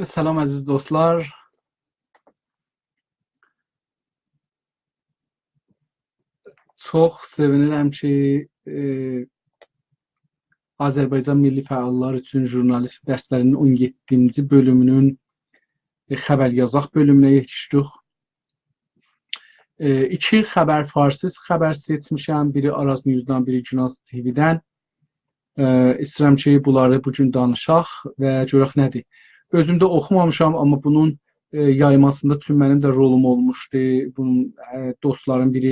Salam əziz dostlar. Çox sevinirəm ki, Azərbaycan Milli Fəallar üçün jurnalist dərslərinin 17-ci bölümünün xəbər yazaq bölümünə yetişdik. İki xəbər farsiz xəbər seçmişəm. Biri Araz News-dan, biri Günaz TV-dən. İstəyirəm ki, bunları bugün danışaq və görək nədir. Özüm də oxumamışam, amma bunun yaymasında üçün mənim də rolum olmuşdu. Bunun dostların biri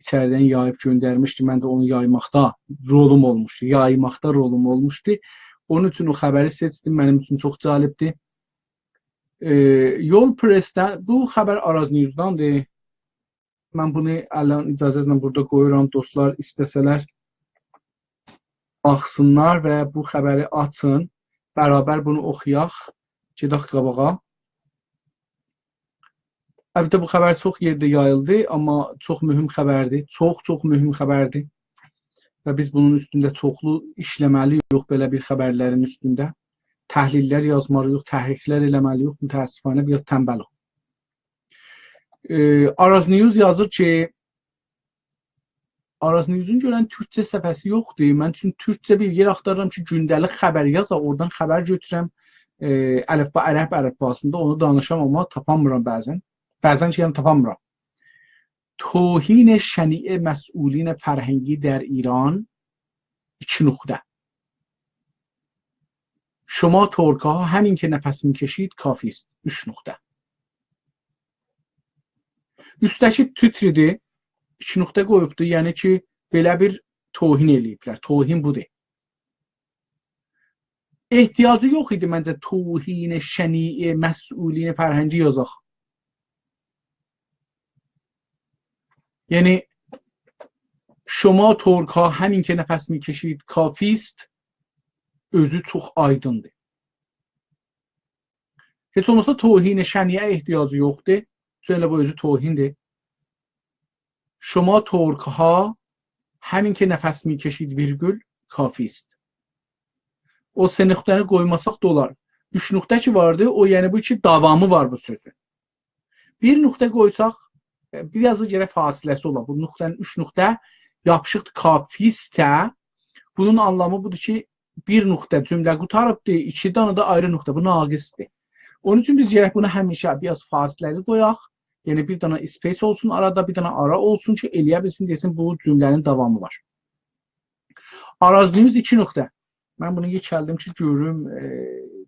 içəriden yayıb göndərmişdi. Mən də onu yaymaqda rolum olmuşdu. Yaymaqda rolum olmuşdu. Onun üçün o xəbəri seçdim. Mənim üçün çox cəlibdir. Yol Press'dən, bu xəbər Araz News-dandır. Mən bunu ələn icazənlə burada qoyuram. Dostlar istəsələr baxsınlar və bu xəbəri açın. Bərabər bunu oxuyaq. Gedək qabağa. Əlbəttə bu xəbər çox yerdə yayıldı, amma çox mühüm xəbərdir. Çox mühüm xəbərdir. Və biz bunun üstündə çoxlu işləməliyik belə bir xəbərlərin üstündə. Təhlillər yazmalıyıq, təhriflər eləməliyik. Mütəəssifanə biraz tənbəlik. Araz News yazır ki, Araz News-un görən türkçə səfəsi yoxdur. Mən üçün türkçə bir yer axtarıram ki, gündəlik xəbər yazaq, oradan xəbər götürəm. Əlifba, ərəb əlifbasında onu danışam, amma tapamıram bəzən. Bəzən ki, tapamıram. توهین شنیع مسئولین فرهنگی در ایران 2 نقطه. شما ترک‌ها همین که نفس میکشید کافی است. 3 نقطه. Üstəki titridir. 2 nöqtə qoyubdur. Yəni ki, belə bir tohin eləyiblər. Tohin budur. Ehtiyacı yox idi məncə توهین شنیع مسئولین فرهنگی yazaq. یعنی شما ترک ها همین که نفس میکشید کافی است özü çox aydındır. Heç olmasa توهین şəniyə ehtiyacı yoxdur. Çünki bu özü توهینdir. شما ترک ها همین که نفس میکشید virgül کافی است. O səni nöqtəni qoymasaq da olar. 3 nöqtə ki vardı, o yəni bu ki davamı var bu sözün. Bir nöqtə qoysaq biraz da gərək fasiləsi ola. Bu nöqtənin 3 nöqtə yapışıqdır kafistə. Bunun anlamı budur ki, bir nöqtə cümlə qutarıbdır, 2 dənə də ayrı nöqtə. Bu naqisdir. Onun üçün biz gərək bunu həmişə biraz fasiləli qoyaq. Yəni bir dənə space olsun arada, bir dənə ara olsun ki, eləyə bilsin desin bu cümlənin davamı var. Araz News 2 nöqtə. Mən bunu yekəldim ki, görüm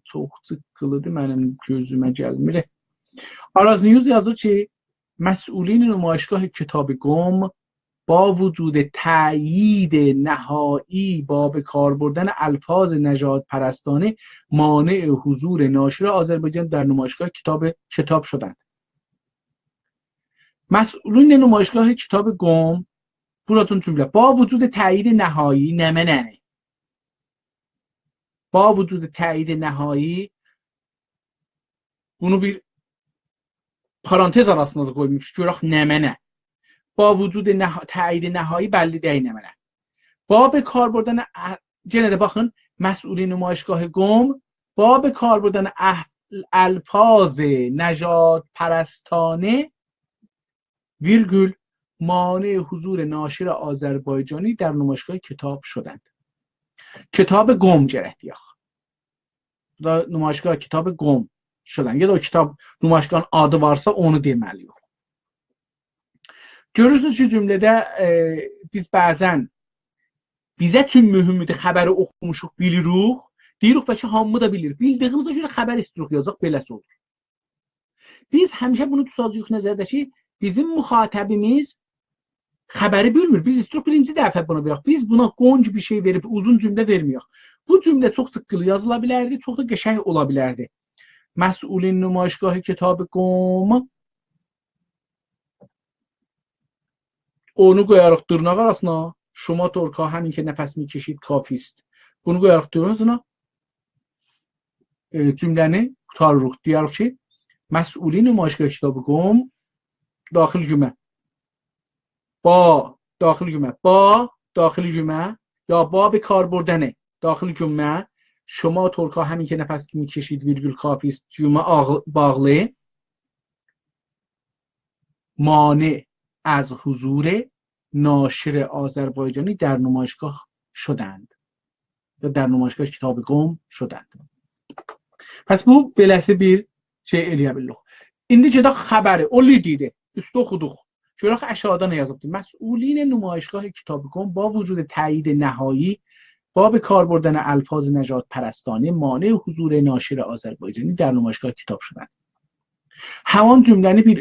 çox çıqqılıdır, mənim gözümə gəlmir. Araz News yazır ki, مسئولین نمایشگاه کتاب گم با وجود تأیید نهایی با به کار بردن الفاظ نژاد پرستانه مانع حضور ناشر آذربایجان در نمایشگاه کتاب شدند. مسئولین نمایشگاه کتاب گم براتون cümle با وجود تأیید نهایی نمنه با وجود تأیید نهایی bunu bir parantez arasında da koymuş. Görək nəmənə. Ba vücudu təyidi nəhai bəlli deyil nəmənə. Ba به کار بردن yenə də baxın مسئولین نمایشگاه گم با به کار بردن الفاظ نژاد پرستانه ویرگول مانع حضور ناشر آذربایجانی در نمایشگاه کتاب شدند. کتاب گم گرفتیاx. نمایشگاه کتاب گم şudan. Ya da o kitab nümayişgahın adı varsa onu deməliyik. Görürsünüz ki, cümlədə biz bəzən bizə üçün mühümdür xəbəri oxumuşuq, bilirik. Deyirik bəlkə hamı da bilir. Bildiyimizə görə xəbər istirik yazaq, beləsi olur. Biz həmişə bunu tutacağıq nəzərdə ki, bizim müxatəbimiz xəbəri bilmir. Biz istirik birinci dəfə bunu verək. Biz buna qonc bir şey verib uzun cümlə verməyək. Bu cümlə çox sıqqılı yazıla bilərdi, çox da qəşəng ola bilərdi. مسئولین نمایشگاه کتاب گم onu qoyarıq dırnaq arasına. Şuma torka həmin ki nəfəs mikişid kafist. Bunu qoyarıq dırnaq arasına. Cümləni qutarırıq. Deyərək ki, مسئولین نمایشگاه کتاب گم daxil cümlə. با daxil cümlə. با daxil cümlə یا با به کار بردن daxil cümlə. شما ترکا همین که نفس میکشید ویرگول کافی است جیوم باغله مانع از حضور ناشر آذربایجانی در نمایشگاه شدند یا در نمایشگاه کتاب گم شدند. Pəs bu beləsi bir şey eləyə bilirik. İndi gedək xəbəri. O lididir. Üstü oxuduq. Görək aşağıda nə yazıbdır. مسئولین نمایشگاه کتاب گم با وجود تایید نهایی با به کار بردن الفاظ نژاد پرستانه مانع حضور ناشر آذربایجانی در نمایشگاه کتاب şudand. Haman cümləni bir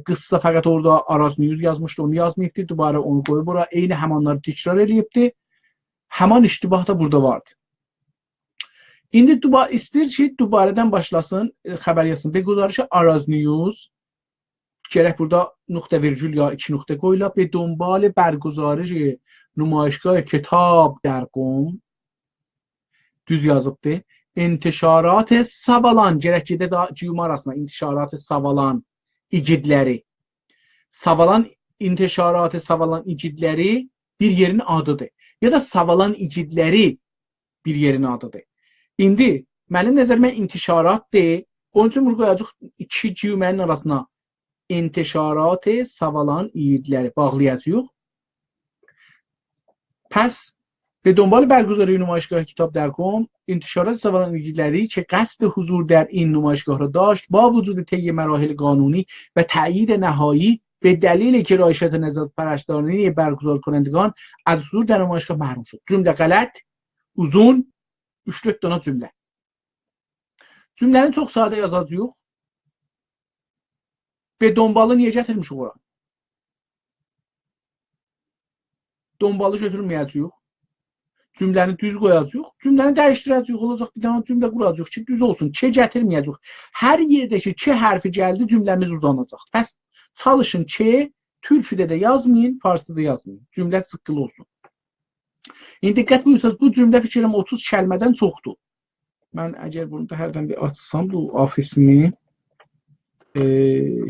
qıssa fəqət orada Araz News yazmışdı. Onu yazmayıbdı. Dubara onu qoyub bura. Eyni hamanları təkrar eləyibdi. Haman iştibah da burada vardı. İndi istəyir ki, dubarədən başlasın, xəbər yazsın. Be guzarışı Araz News gerek burada nokta virgül ya iki nokta koyla به دنبال برگزارش نمایشگاه کتاب در قم düz yazıbdı. İntişarat Savalan gerek ki de cümle arasında intişarat Savalan igidləri. Savalan intişarat Savalan igidləri bir yerin adıdır. Ya da Savalan igidləri bir yerin adıdır. İndi mənim nəzərimə intişaratdır. Onun üçün bunu qoyacaq iki cümlənin arasına intişarat Savalan igidləri bağlayacağıq. پس به دنبال برگزاری نمایشگاه کتاب در قم انتشارات سوالان ایگیدلری که قصد حضور در این نمایشگاه را داشت با وجود طی مراحل قانونی و تایید نهایی به دلیل گرایشات نژاد پرستانه برگزار کنندگان از حضور در نمایشگاه محروم شد. جمله غلط، uzun, 3-4 dana cümlə. Cümləni çox sadə yazacağıq. Ve donbalı niyə gətirmişik ora? Donbalı götürməyəcəyik. Cümləni düz qoyacağıq. Cümləni dəyişdirəcəyik. Olacaq bir dənə cümlə quracağıq ki, düz olsun. Ç gətirməyəcəyik. Hər yerdə ki, Ç hərfi gəldi, cümləmiz uzanacaq. Bəs çalışın Ç, türküdə də yazmayın, farsıda yazmayın. Cümlə sıqqılı olsun. İndi diqqət buyursanız, bu cümlə fikrim 30 kəlmədən çoxdur. Mən əgər bunu da hərdən bir açsam, bu afisini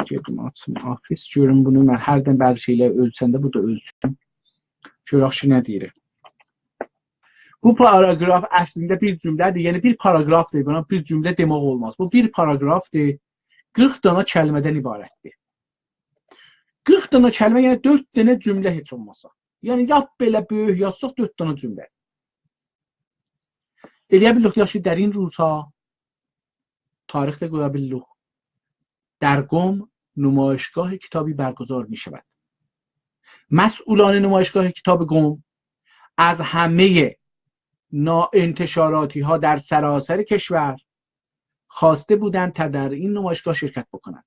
gedim açım, afis görüm bunu. Mən hərdən bəzi şeylə ölçəndə, bu da ölçüm. Görək ki, nə deyir. Bu paragraf əslində bir cümlədir. Yəni bir paragrafdır. Buna bir cümlə demək olmaz. Bu bir paragrafdır. 40 dana kəlmədən ibarətdir. 40 dana kəlmə, yəni 4 dənə cümlə heç olmasa. Yəni yap belə böyük yazsaq 4 dana cümlə. Eləyə bilirik ya ki, در این روزها تاریخ qoya bilirik. در قم نمایشگاه کتابی برگزار می شود. مسئولان نمایشگاه کتاب قم از همه انتشاراتی ها در سراسر کشور خواسته بودند تا در این نمایشگاه شرکت بکنند.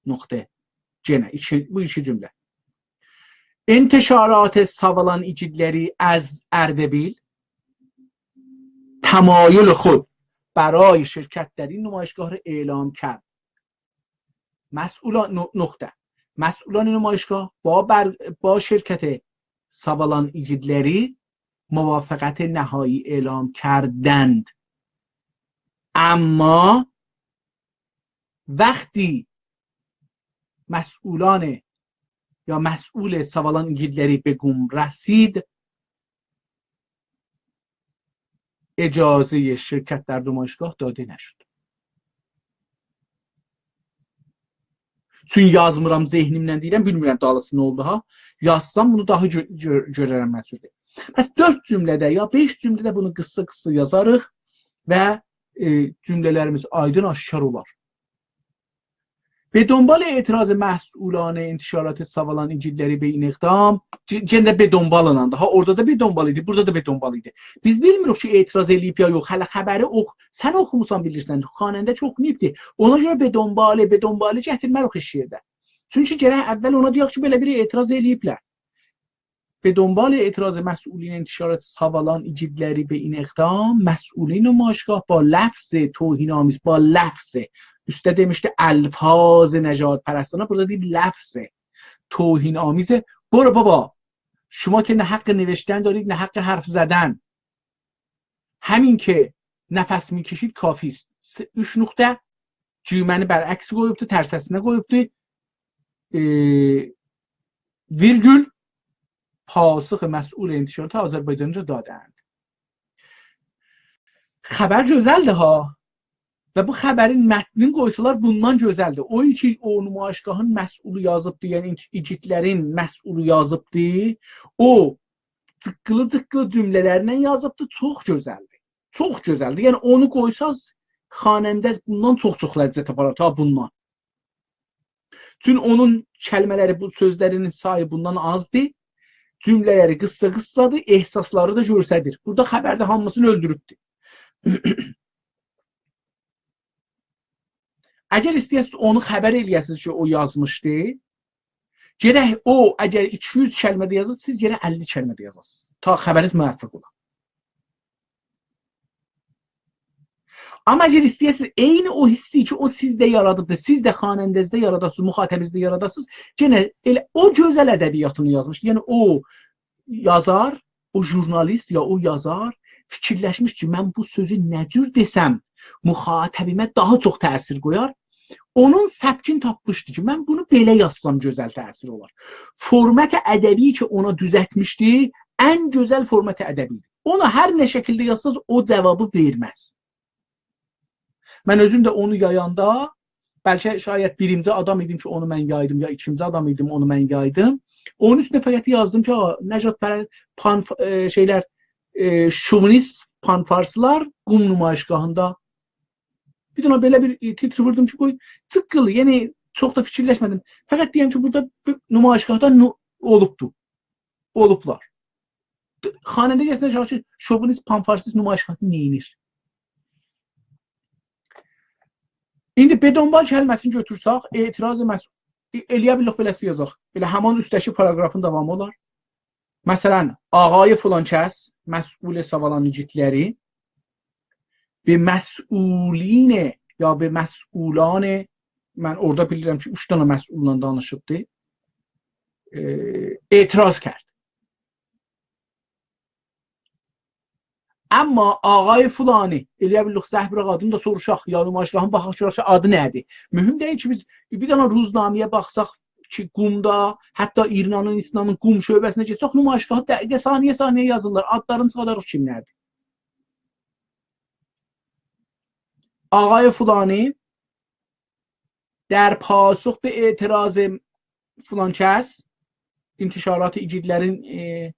نقطه جنه bu iki cümle. انتشارات ساواlan ایجیدلری از اردبیل تمایل خود برای شرکت در این نمایشگاه را اعلام کرد. مسئولان نمایشگاه با شرکت ساواlan ایجیدلری موافقت نهایی اعلام کردند. اما وقتی مسئول ساواlan ایگیدلری به قم رسید اجازه شرکت در نمایشگاه داده نشد. Çünki yazmıram, zehnimlə deyirəm, bilmirəm dalısı nə oldu ha. Yazsam bunu daha görərəm məçurdur. Bəs 4 cümlədə ya 5 cümlədə bunu qısa yazarıq və cümlələrimiz aydın aşkar olar. به دنبال اعتراض مسئولان انتشارات ساواlan ایگیدلری به این اقدام cəndə به دنبالınandı. Ha orada da bir dönbal idi, burada da bir dönbal idi. Biz bilmirik ki etiraz eləyib ya yox. Hələ xəbəri sən oxumusan bilirsən. Xanəndə çox oxuyubdu. Ona görə به دنبال gətirmərik heç yerdə. Çünki gərək əvvəl ona deyək ki, belə bir etiraz eləyiblər. به دنبال اعتراض مسئولین انتشارات ساواlan ایگیدلری به این اقدام مسئولین نمایشگاه با لفظ توهین‌آمیز با لفظ üstə demişdi الفاظ نژاد پرستانه burada deyib لفظ توهین آمیزه. برو بابا شما که نه حق نوشتن دارید نه حق حرف زدن. همین که نفس میکشید کافی است. 3 نقطه cümləni برعکس qoyubdu, tərsinə qoyubdu. Virgül پاسخ مسئول انتشارات آذربایجانی را دادند. Xəbər gözəldir ha. Və bu xəbərin mətnini qoysalar bundan gözəldir. O ki o nümayişgahın məsulü yazıbdı, yəni igidlərin məsulü yazıbdı. O tıqqılı cümlələrlə yazıbdı, çox gözəldir. Çox gözəldir. Yəni onu qoysaz xanəndə bundan çox ləzzət aparar ta bundan. Çünki onun kəlmələri, bu sözlərinin sayı bundan azdır. Cümlələri qıssa-qıssadır, ehsasları da görsədir. Burada xəbərdə hamısını öldürübdür. Əgər istəyəsiniz onu xəbər eləyəsiniz ki, o yazmışdı, gərək o, əgər 200 kəlmədə yazıb, siz gərək 50 kəlmədə yazasınız. Ta xəbəriniz müvəffəq olar. Amma əgər istəyəsiniz, eyni o hissi ki, o sizdə yaradıbdır, siz də xanəndəzdə yaradasınız, müxatəbinizdə yaradasınız, gənə elə o gözəl ədəbiyyatını yazmışdır. Yəni o yazar, o jurnalist ya o yazar fikirləşmiş ki, mən bu sözü nə cür desəm, müxatəbimə daha çox təsir qoyar. Onun səbkin tapmışdı ki, mən bunu belə yazsam gözəl təsir olar. Format ədəbi ki, ona düzəltmişdi, ən gözəl format ədəbidir. Ona hər nə şəkildə yazsanız o cavabı verməz. Mən özüm də onu yayanda, bəlkə şayət birinci adam idim ki, onu mən yaydım, ya ikinci adam idim, onu mən yaydım. Onun üstündə fəqət yazdım ki, Nəcad şeylər, şovinist panfarslar qum nümayişgahında. Bir dənə belə bir titr vurdum ki, qoy, tıqqılı, yəni çox da fikirləşmədim. Fəqət deyəm ki, burada nümayişgahda olubdu, olublar. Xanəndə gəlsinə şahı ki, şovinist panfarsist nümayişgahını neyinir? İndi bedonbal kəlməsini götürsək, etiraz eləyə bilirik beləsi yazaq. Belə həman üstdəki paragrafın davamı olar. Məsələn, ağayı filan kəs, məsul savalan igidləri və məsulinə ya və məsulanə, mən orada bilirəm ki, 3 dənə məsulla danışıbdır, etiraz kərd. Amma ağay fulani, eləyə bilirik Zəhbir adını da soruşaq, ya nümayişgahın baxaq görək adı nədir? Mühüm deyil ki, biz bir dənə ruznamiyə baxsaq ki, qumda, hətta İranın, İslamın qum şöbəsinə keçsək, nümayişgahı dəqiqə saniyə yazırlar, adlarını çıxadarıq kimlərdir. Ağay fulani در پاسخ به اعتراض فلان کس intişaratı igidlərin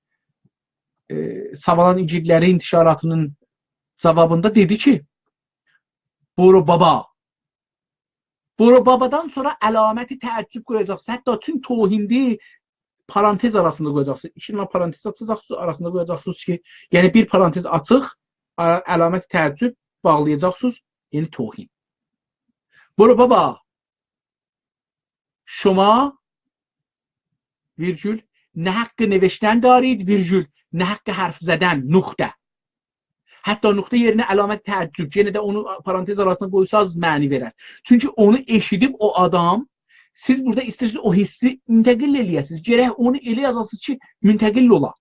savalan igidləri intişaratının cavabında dedi ki Boro Baba. Boro Babadan sonra əlaməti təəccüb qoyacaqsınız. Hətta tüm tohindi parantez arasında qoyacaqsınız. İki dənə parantez açacaqsınız, arasında qoyacaqsınız ki, yəni bir parantez açıq, əlaməti təəccüb bağlayacaqsınız, yəni tohin. Boro Baba, şuma virgül ne hakkı نوشتن دارید virgül ne hakkı harf زدن nokta. Hatta nokta yerine alamet təəccüb. Yenə də onu parantez arasına qoysaz məni verər. Çünki onu eşidib o adam, siz burada istəyirsiniz o hissi müntəqil eləyəsiniz. Gərək onu elə yazasınız ki, müntəqil ola.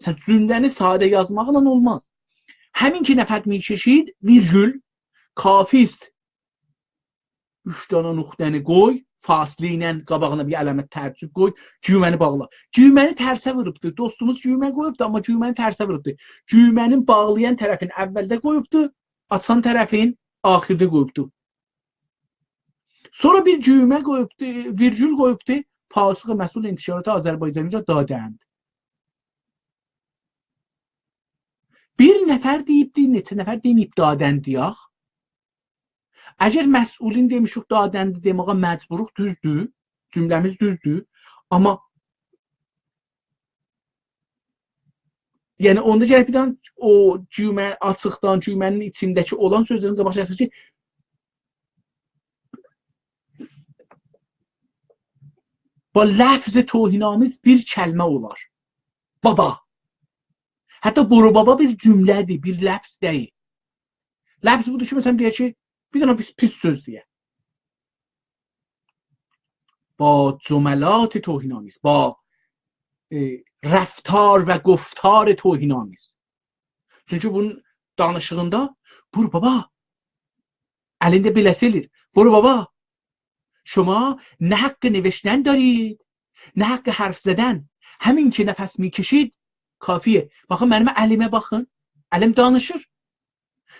Sən cümləni sadə yazmaqla olmaz. Həmin ki nəfət milkeşid virgül kafist 3 dənə nöqtəni qoy, faslı ilə qabağına bir əlamət təəccüb qoy, cüməni bağla. Cüməni tərsə vurubdur. Dostumuz cümə qoyubdur, amma cüməni tərsə vurubdur. Cümənin bağlayan tərəfin əvvəldə qoyubdur, açan tərəfin axirdə qoyubdur. Sonra bir cümə qoyubdur, virgül qoyubdur, pasığı məsul intişaratı Azərbaycanca dadənd. Bir nəfər deyibdir, neçə nəfər deməyib dadənd deyək. Əgər məsulin demişik dadəndi deməyə məcburuq, düzdür, cümləmiz düzdür, amma yəni onda gələk bir dənə o cümə açıqdan, cümənin içindəki olan sözlərin qabaq şəxsi ki, با لفظ توهین‌آمیز bir kəlmə olar. Baba. Hətta Boro Baba bir cümlədir, bir ləfz deyil. Ləfz budur ki, məsələn deyək ki, bir dənə pis söz deyə. با جملات توهین‌آمیز، با رفتار و گفتار توهین‌آمیز. Çünki bunun danışığında Boro Baba əlində beləsi elir. Boro Baba شما نه حق نوشتن دارید نه حق حرف زدن. همین که نفس میکشید کافیه. Baxın mənim əlimə baxın. Əlim danışır.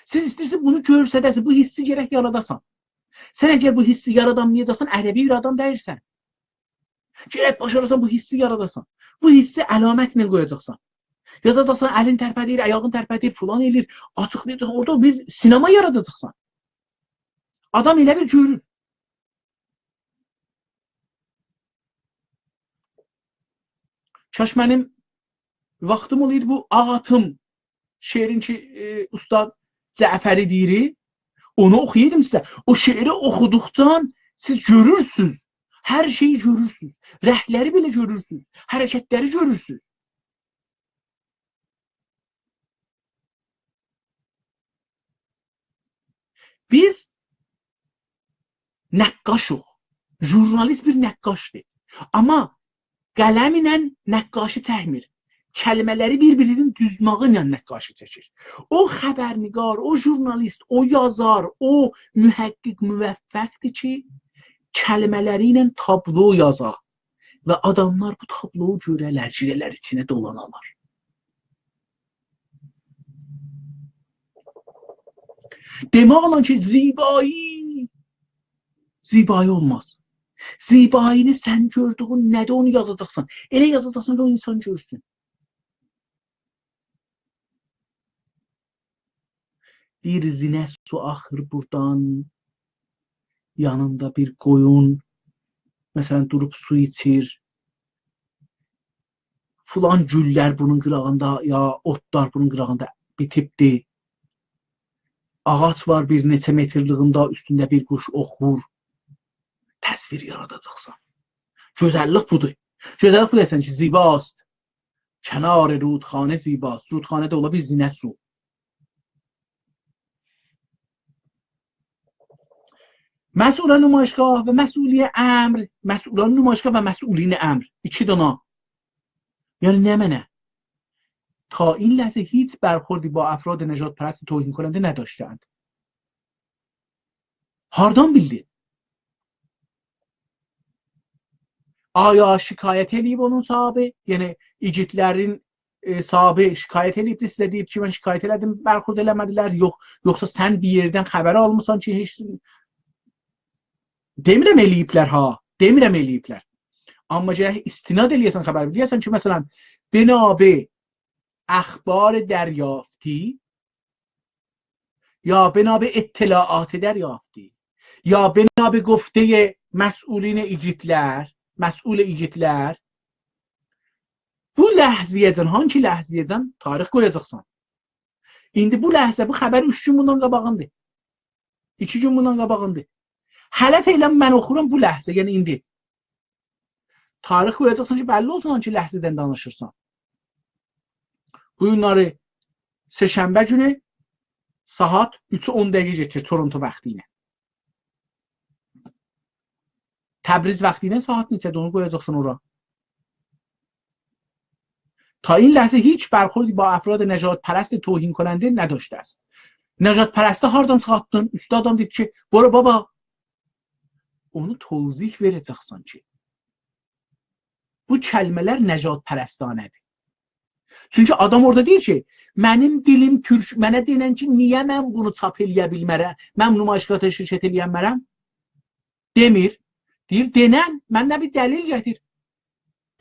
Siz istəyirsiniz bunu görsədəsiniz, bu hissi gərək yaradasan. Sən əgər bu hissi yaradamayacaqsan, ədəbi bir adam deyilsən. Gərək başarasan bu hissi yaradasan. Bu hissi əlamətlə qoyacaqsan. Yazacaqsan, əlin tərpədir, ayağın tərpədir, filan eləyir, açıqlayacaqsan. Orada bir sinema yaradacaqsan. Adam elə bir görür. Kaş mənim vaxtım olaydı bu Ağatım şeirin ki, Ustad Cəfəri deyir, onu oxuyaydım sizə. O şeiri oxuduqca siz görürsünüz. Hər şeyi görürsünüz. Rəhləri belə görürsünüz. Hərəkətləri görürsünüz. Biz nəqqaşıq. Jurnalist bir nəqqaşdır. Amma qələm ilə nəqqaşı çəkmir. Kəlmələri bir-birinin düzmağı ilə nəqqaşı çəkir. O xəbərnigar, o jurnalist, o yazar, o mühəqqiq müvəffəqdir ki, kəlmələri ilə tablo yazar və adamlar bu tabloyu görərlər, cirələr içinə dolanarlar. Demək olan ki, zibai olmaz. Zibaini sən gördüğün nədə onu yazacaqsan. Elə yazacaqsan ki, o insan görsün. Bir zinə su axır buradan, yanında bir qoyun, məsələn, durub su içir. Filan güllər bunun qırağında, ya otlar bunun qırağında bitibdir. Ağac var bir neçə metrlığında, üstündə bir quş oxur. Təsvir yaradacaqsan. Gözəllik budur. Gözəllik bu desən ki, zibast. Kənar rudxanə zibast. Rudxanədə ola bir zinə su. Məsulan nümayişgah və məsuliyə əmr. Məsulan nümayişgah və məsulin əmr. İki dana. Yəni nə mənə? تا این لحظه هیچ برخوردی با افراد نژاد پرست توهین کننده نداشتند. Hardan bildin? Aya şikayət edib onun sahibi, yəni igidlərin sahibi şikayət edibdi, sizə deyib ki, mən şikayət elədim, bərxurd eləmədilər, yoxsa sən bir yerdən xəbər almısan ki, heç demirəm eləyiblər ha, demirəm eləyiblər. Amma gərək istinad eləyəsən xəbər biləyəsən ki, məsələn, binabe اخبار دریافتی یا بنا به اطلاعات دریافتی یا بنا به گفته مسئولین ایجیتler مسئول ایجیتler bu ləhziyəcən, hangi ləhziyəcən tarix qoyacaqsan. İndi bu ləhzə, bu xəbər 3 gün bundan qabağındır. 2 gün bundan qabağındır. Hələ fəylən mən oxuram bu ləhzə, yəni indi. Tarix qoyacaqsan ki, bəlli olsun hangi ləhzədən danışırsan. Bu günləri Seşənbə günü saat 3:10 geçir Toronto vaxtı ilə. Təbriz vaxtı ilə saat neçədir onu qoyacaqsın ora. تا این لحظه هیچ برخوردی با افراد نژاد پرست توهین کننده نداشته است. نژاد پرسته hardan çıxartdın? Üstə adam dedi ki, "Bora baba." Onu tozih verəcəksən ki, bu kəlmələr nəcad pərəstanədir. Çünki adam orada deyir ki, mənim dilim türk, mənə deyilən ki, niyə mən bunu çap eləyə bilmərəm, mən nümayişgahda şirkət eləyənmərəm? Demir. Deyir, denən, məndən bir dəlil gətir.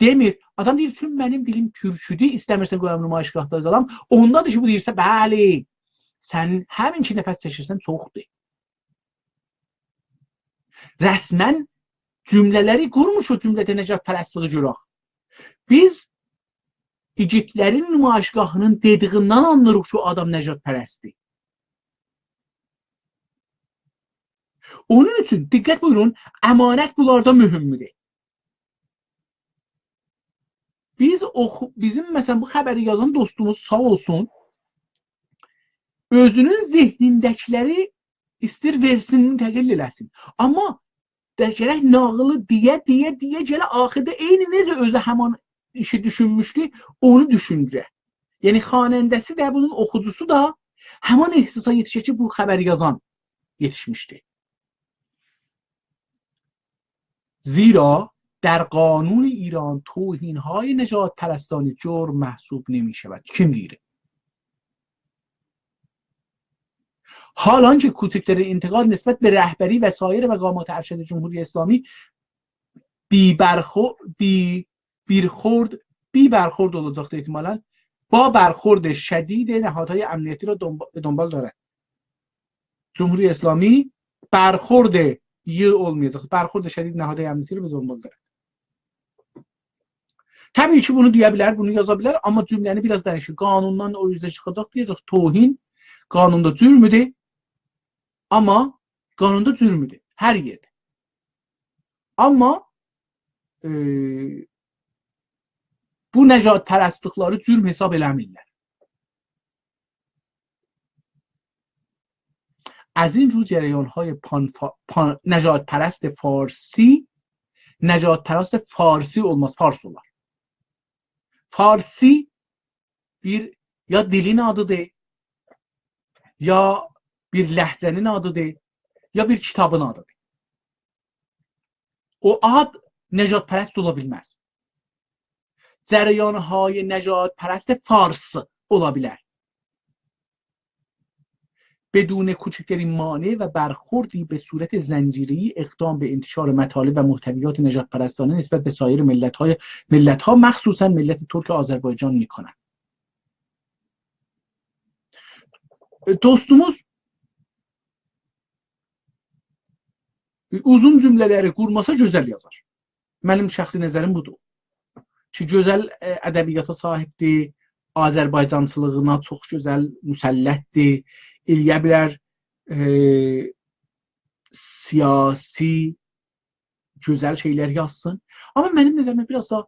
Demir. Adam deyir, çünki mənim dilim türküdür, istəmirsən qoyam nümayişgahda qalam. Ondadır ki, bu deyirsə, bəli, sən həmin ki, nəfəs çəkirsən, çoxdur. Rəsmən cümlələri qurmuş o cümlədə nəcad pərəstliği görək. Biz igidlərin nümayişgahının dediğindən anlarıq ki, adam nəcad pərəstdir. Onun üçün, diqqət buyurun, əmanət bunlarda mühümdür. Bizim məsələn bu xəbəri yazan dostumuz sağ olsun, özünün zehnindəkiləri istir versin, müntəqil eləsin. Amma gərək nağılı deyə gələ axırda eyni necə özü həman işi düşünmüşdü, onu düşüncə. Yəni xanəndəsi də, bunun oxucusu da həman ehsasa yetişir ki, bu xəbəri yazan yetişmişdi. Zira در قانون ایران توهین‌های نژاد پرستانی جرم محسوب نمی‌شود. kim deyir? حالان که کوچکترین انتقاد نسبت به رهبری و سایر مقامات ارشد جمهوری اسلامی بی برخورد olacaqdır احتمالاً با برخورد شدید نهادهای امنیتی را به دنبال دارد. جمهوری اسلامی برخورد olmayacaq. برخورد şədid nəhadهای امنیتی رو به دنبال دارد. Təbii ki, bunu deyə bilər, bunu yaza bilər, amma cümləni biraz dəyişir. Qanundan o üzə çıxacaq, deyəcək, tohin qanunda cürmüdür, amma qanunda cürmüdür, hər yerdə. Amma bu nəcadpərəstlikləri cürm hesab eləmirlər. از این رو جریان‌های نژادپرست فارسی نژادپرست فارسی olmaz, fars olar. Farsi bir ya dilin adıdır, ya bir ləhcənin adıdır, ya bir kitabın adıdır. O ad nəcadpərəst ola bilməz. Cərəyanهای نژادپرست فارس ola bilər. بدون کوچکترین مانع و برخوردی به صورت زنجیری اقدام به انتشار مطالب و محتویات نژادپرستانه نسبت به سایر ملت‌ها مخصوصا ملت ترک آذربایجان می‌کنند. Dostumuz uzun cümlələri qurmasa gözəl yazar. Mənim şəxsi nəzərim budur. Ki gözəl ədəbiyyata sahibdir, Azərbaycançılığına çox gözəl müsəllətdir, eləyə bilər siyasi gözəl şeylər yazsın. Amma mənim nəzərimdə biraz da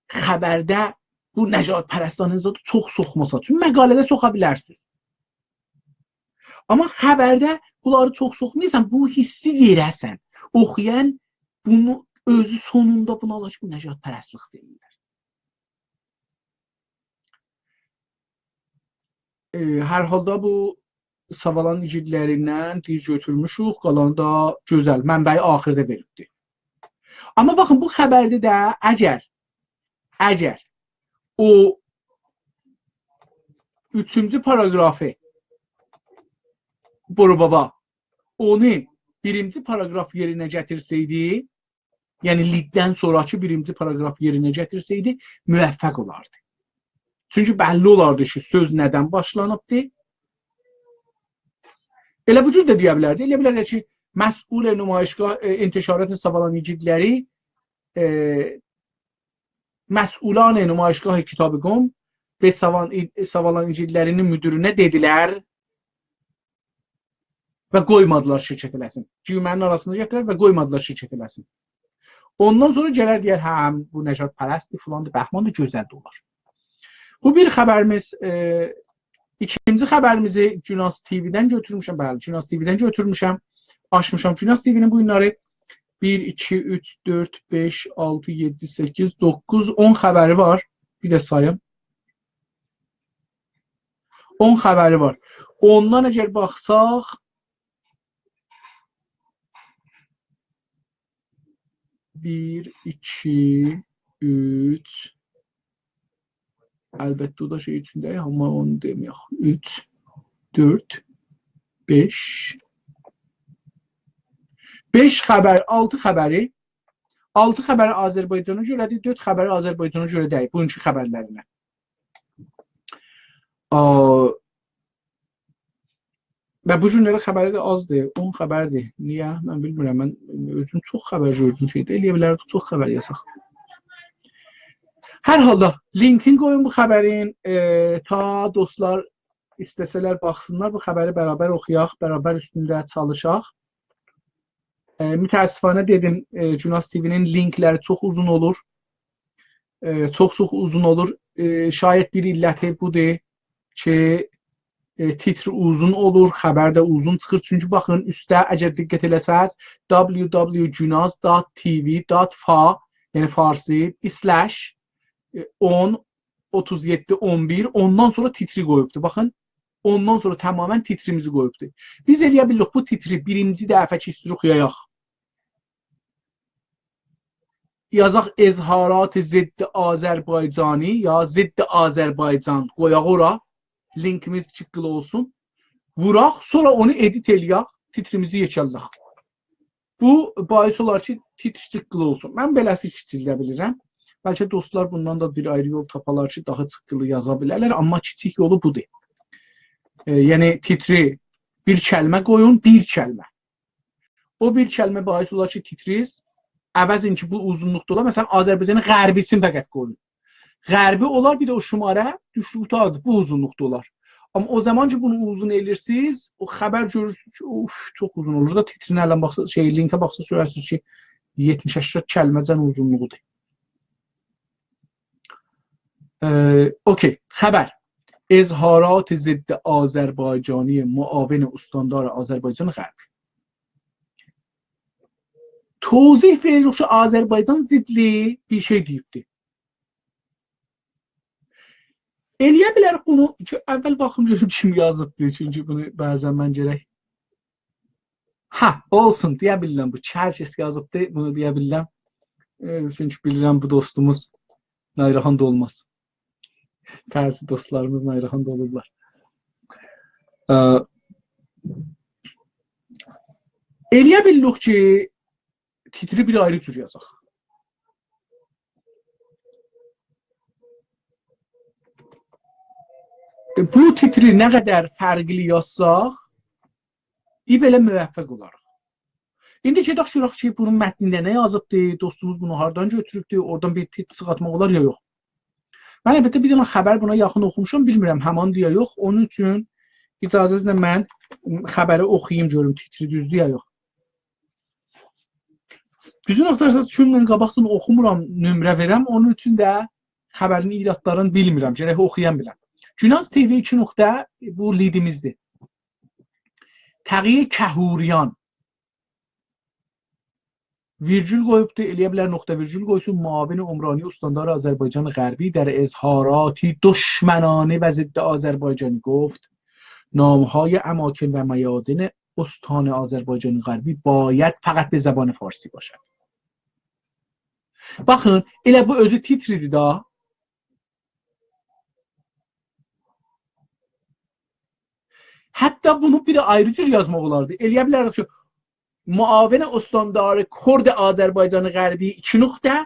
xəbərdə bu nəcadpərəstanınızı çox soxmasa. Çünki məqalədə soxa bilərsiniz. Amma xəbərdə bunları çox soxmayırsan, bu hissi verəsən. Oxuyan bunu özü sonunda buna alacaq bu nəcadpərəstlik deyirlər. Hər halda bu Savalan igidlərindən bir götürmüşük, qalanı da gözəl, mənbəyi axırda veribdir. Amma baxın, bu xəbərdə də əgər o 3-cü paragrafı Boru Baba onu 1-ci paragraf yerinə gətirsəydi, yəni liddən sonraki 1-ci paragraf yerinə gətirsəydi, müvəffəq olardı. Çünki bəlli olardı ki, söz nədən başlanıbdır. Elə bu cür də deyə bilərdi. Elə bilərdi ki, məsul nümayişgah intişarat Savalan igidləri məsulan nümayişgah Kitab-ı-Qom və Savalan igidlərinin müdürünə dedilər və qoymadılar şirkət eləsin. Cümənin arasında gətirər və qoymadılar şirkət eləsin. Ondan sonra gələr deyər, həm bu nəcadpərəstdir, filandır, bəhmandır, gözəl də olar. Bu bir xəbərimiz. İkinci xəbərimizi Günas TV-dən götürmüşəm. Bəli, Günas TV-dən götürmüşəm. Açmışam Günas TV-nin bu günləri 1, 2, 3, 4, 5, 6, 7, 8, 9, 10 xəbəri var. Bir də sayım. 10 xəbəri var. Ondan əgər baxsaq, bir, iki, üç, əlbəttə o da şey içindəyik, amma onu deməyək. 3, 4, 5 xəbər, 6 xəbəri 6 xəbəri Azərbaycana görədir, 4 xəbəri Azərbaycana görə deyil, bugünkü xəbərlərinə. Və bu günlərə xəbəri də azdır, 10 xəbərdir. Niyə? Mən bilmirəm, mən özüm çox xəbər gördüm şeydə, eləyə bilərdik, çox xəbər yazaq. Hər halda linkini qoyun bu xəbərin, ta dostlar istəsələr baxsınlar, bu xəbəri bərabər oxuyaq, bərabər üstündə çalışaq. Mütəəssifanə dedim, Günas TV-nin linkləri çox uzun olur. Çox uzun olur. Şayət bir illəti budur ki, titr uzun olur, xəbər də uzun çıxır. Çünki baxın, üstə əgər diqqət eləsəz, www.gunas.tv.fa yəni farsi, /10, 37, 11, ondan sonra titri qoyubdur. Baxın, ondan sonra tamamən titrimizi qoyubdur. Biz eləyə bilirik, bu titri birinci dəfə ki, istəyir oxuyayaq. Yazaq ezharat zidd Azərbaycani ya zidd Azərbaycan qoyaq ora. Linkimiz çıqqılı olsun. vuraq, sonra onu edit eləyək, titrimizi yekəldək. Bu bahis olar ki, titr çıqqılı olsun. Mən beləsi kiçildə bilirəm. Bəlkə dostlar bundan da bir ayrı yol tapalar ki, daha çıqqılı yaza bilərlər, amma kiçik yolu budur. Yəni titri bir kəlmə qoyun, bir kəlmə. O bir kəlmə bahis olar ki, titriz əvəzin ki, bu uzunluqda olar. Məsələn, Azərbaycanın qərbisini fəqət qoyun. Qərbi olar, bir də o şumarə düşlükdə bu uzunluqda olar. Amma o zaman ki, bunu uzun edirsiniz, o xəbər görürsünüz ki, çox uzun olur da titrin ələn baxsa, linkə baxsa söylərsiniz ki, 70-80 kəlməcən uzunluğudur. Okey, xəbər. اظهارات ضد آذربایجانی معاون استاندار آذربایجان غربی. توضیح veririk ki, Azərbaycan zidli bir şey deyibdir. Eləyə bilərik bunu ki, əvvəl baxım görüm kim yazıbdır, çünki bunu bəzən mən gərək. Olsun, deyə bilirəm, bu Çərkes yazıbdır, bunu deyə bilirəm. Çünki bilirəm bu dostumuz narahat olmaz. Fərzi dostlarımız narahat olurlar. Eləyə bilirik ki, titri bir ayrı tür yazaq. Bu titri nə qədər fərqli yazsaq, belə müvəffəq olarıq. İndi gedək görək ki, bunun mətnində nə yazıbdır, dostumuz bunu hardan götürübdür, oradan bir titr çıxartmaq olar ya yox. Mən əlbəttə bir dənə xəbər buna yaxın oxumuşam, bilmirəm həmandır ya yox. Onun üçün icazənizlə mən xəbəri oxuyayım, görüm titri düzdür ya yox. Düzün axtarsanız kimlə qabaqdan oxumuram, nömrə verəm, onun üçün də xəbərin iradlarını bilmirəm, gərək oxuyan biləm. Günaz TV 2 nöqtə bu lidimizdir. Təqiyə Kəhuriyan virgül qoyubdur, eləyə bilər nöqtə virgül qoysun. Muavin Umrani Ustandar Azərbaycan Qərbi در اظهاراتی دشمنانه و ضد آذربایجان گفت نامهای اماکن و میادین استان آذربایجان غربی باید فقط به زبان فارسی باشد. Baxın, elə bu özü titridir da. Hətta bunu bir ayrı cür yazmaq olardı. Eləyə bilərik ki, Muavin Ustandar Kurd Azərbaycan Qərbi 2 nöqtə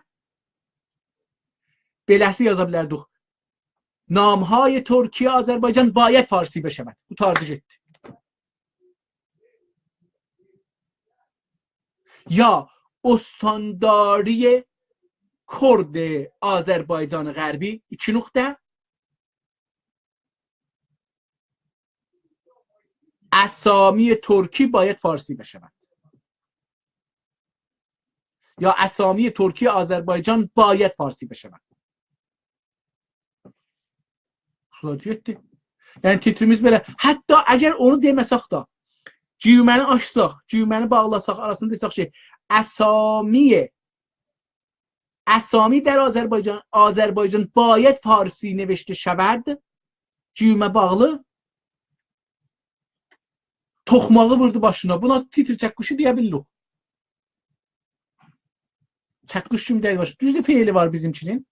beləsi yaza bilərdik. Namهای ترکیه آذربایجان باید فارسی بشود. Bu tarzı getdi. Ya استانداری کرد آذربایجان غربی 2 نقطه اسامی ترکی باید فارسی بشود یا اسامی ترکی آذربایجان باید فارسی بشود. Yəni titrimiz belə. Hətta əgər onu deməsək da, cümləni açsaq, cümləni bağlasaq, arasında desək ki, اسامی در آذربایجان باید فارسی نوشته شود، cümlə bağlı, toxmağı vurdu başına. Buna titr çəkkuşu deyə bilirik. Çəkkuş kimi deyil başı. Düzdür feili var bizimkinin,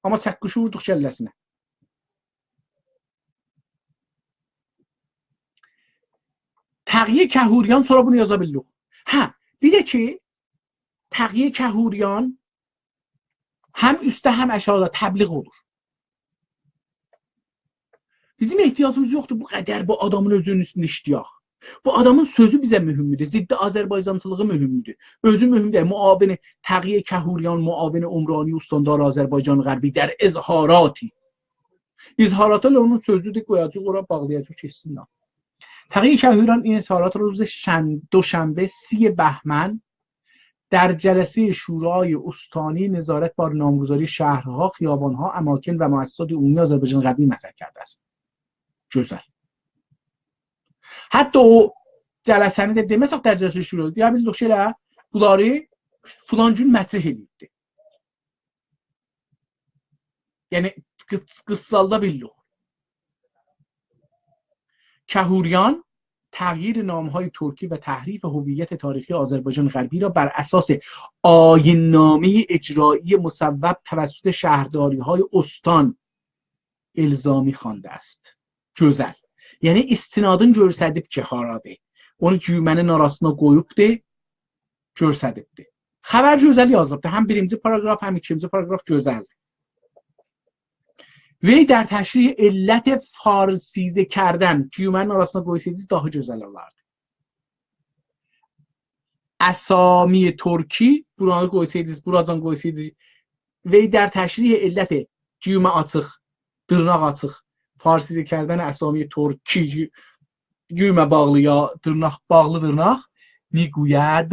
amma çəkkuşu vurduq kəlləsinə. Təqiyə Kəhuriyan, sonra bunu yaza bilirik. Bir də ki, Təqiyə Kəhuriyan həm üstə, həm aşağıda təbliğ olur. Bizim ehtiyacımız yoxdur bu qədər bu adamın özünün üstündə işləyək. Bu adamın sözü bizə mühümdür, ziddi Azərbaycancılığı mühümdür. Özü mühümdür. Muavini Təqiyə Kəhuriyan, Muavini Umrani Ustandar Azərbaycan Qərbi در اظهاراتی. İzharatla onun sözüdür, qoyacaq, ora bağlayacaq keçsinlər. تقیه کهوریان این اظهارات روز دوشنبه 30 بهمن در جلسه شورای استانی نظارت بر نامگذاری شهرها، خیابانها، اماکن و مؤسسات عمومی آذربایجان غربی مطرح کرده است. Gözəl. Hətta o cəlsəni də deməsək در جلسه شورای deyə bildik ki, elə bunları filan gün mətrah edildi. Yəni qıssalda bildik. کهوریان تغییر نامهای ترکی و تحریف هویت تاریخی آذربایجان غربی را بر اساس آیین‌نامه اجرایی مصوب توسط شهرداری‌های استان الزامی خوانده است. Gözəl. Yəni istinadın göstərib ki, haradır. Onu cümlənin arasına qoyubdur, göstəribdir. Xəbər gözəl yazılıbdır. Həm birinci paragraf, həm ikinci paragraf gözəldir. Vey در تشریح علت فارسیزه کردن cümlənin arasına qoysaydınız daha gözəl olardı. Əsami Türki buranı qoysaydınız, buradan qoysaydınız. Vey در تشریح علت cümlə açıq, dırnaq açıq. Farsizə kərdən əsami Türki cümlə bağlı ya dırnaq bağlı dırnaq میگوید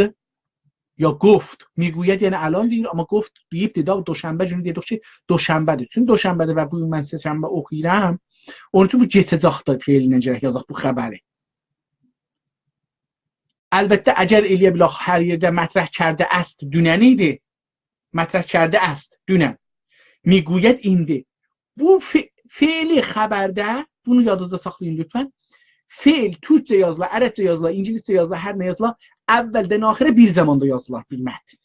یا گفت میگوید یعنی الان deyir amma گفت deyib dedi دوشنبه günü dedik ki دوشنbədir. Çünki دوشنbədir və bu gün mən sesənbə oxuyuram. Onun üçün bu getəcəkdir feilinə gərək yazaq bu xəbəri. Əlbəttə əgər eləyə bilək hər yerdə mətrəh کرده است dünən idi. Mətrəh کرده است dünən. میگوید indi. Bu feili xəbərdə bunu yadınızda saxlayın lütfən. Feil Türkçe yazıla, Ərəbcə yazıla, İngiliscə yazıla, hər nə yazıla əvvəldən axirə bir zamanda yazılar bir mətn.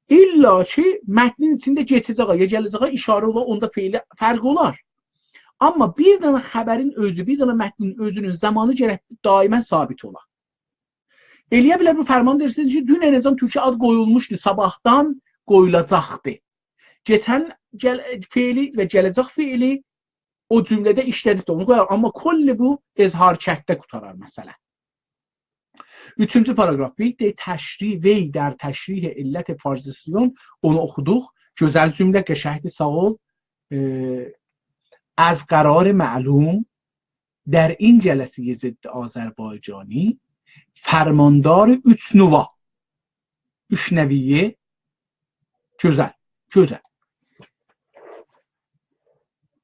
İlla ki mətnin içində getəcəyə, ya gələcəyə işarə olar, onda feili fərq olar. Amma bir dənə xəbərin özü, bir dənə mətnin özünün zamanı gərək daimən sabit olar. Eləyə bilər bu fərman deyirsiniz ki, dünən Nizam Türkiyə ad qoyulmuşdu, sabahdan qoyulacaqdı. Geçən feili və gələcək feili o cümlədə işlədib də onu qoyar. Amma kolli bu izhar kətdə qutarar məsələ. Üçüncü paragraf. Vey در تشریح علت فارسیزاسیون onu oxuduq. Gözəl cümlə, qəşəngdir, sağ ol. از قرار معلوم در این جلسه ضد آذربایجانی فرماندار üç nuva. Üç nəviyyə. Gözəl, gözəl.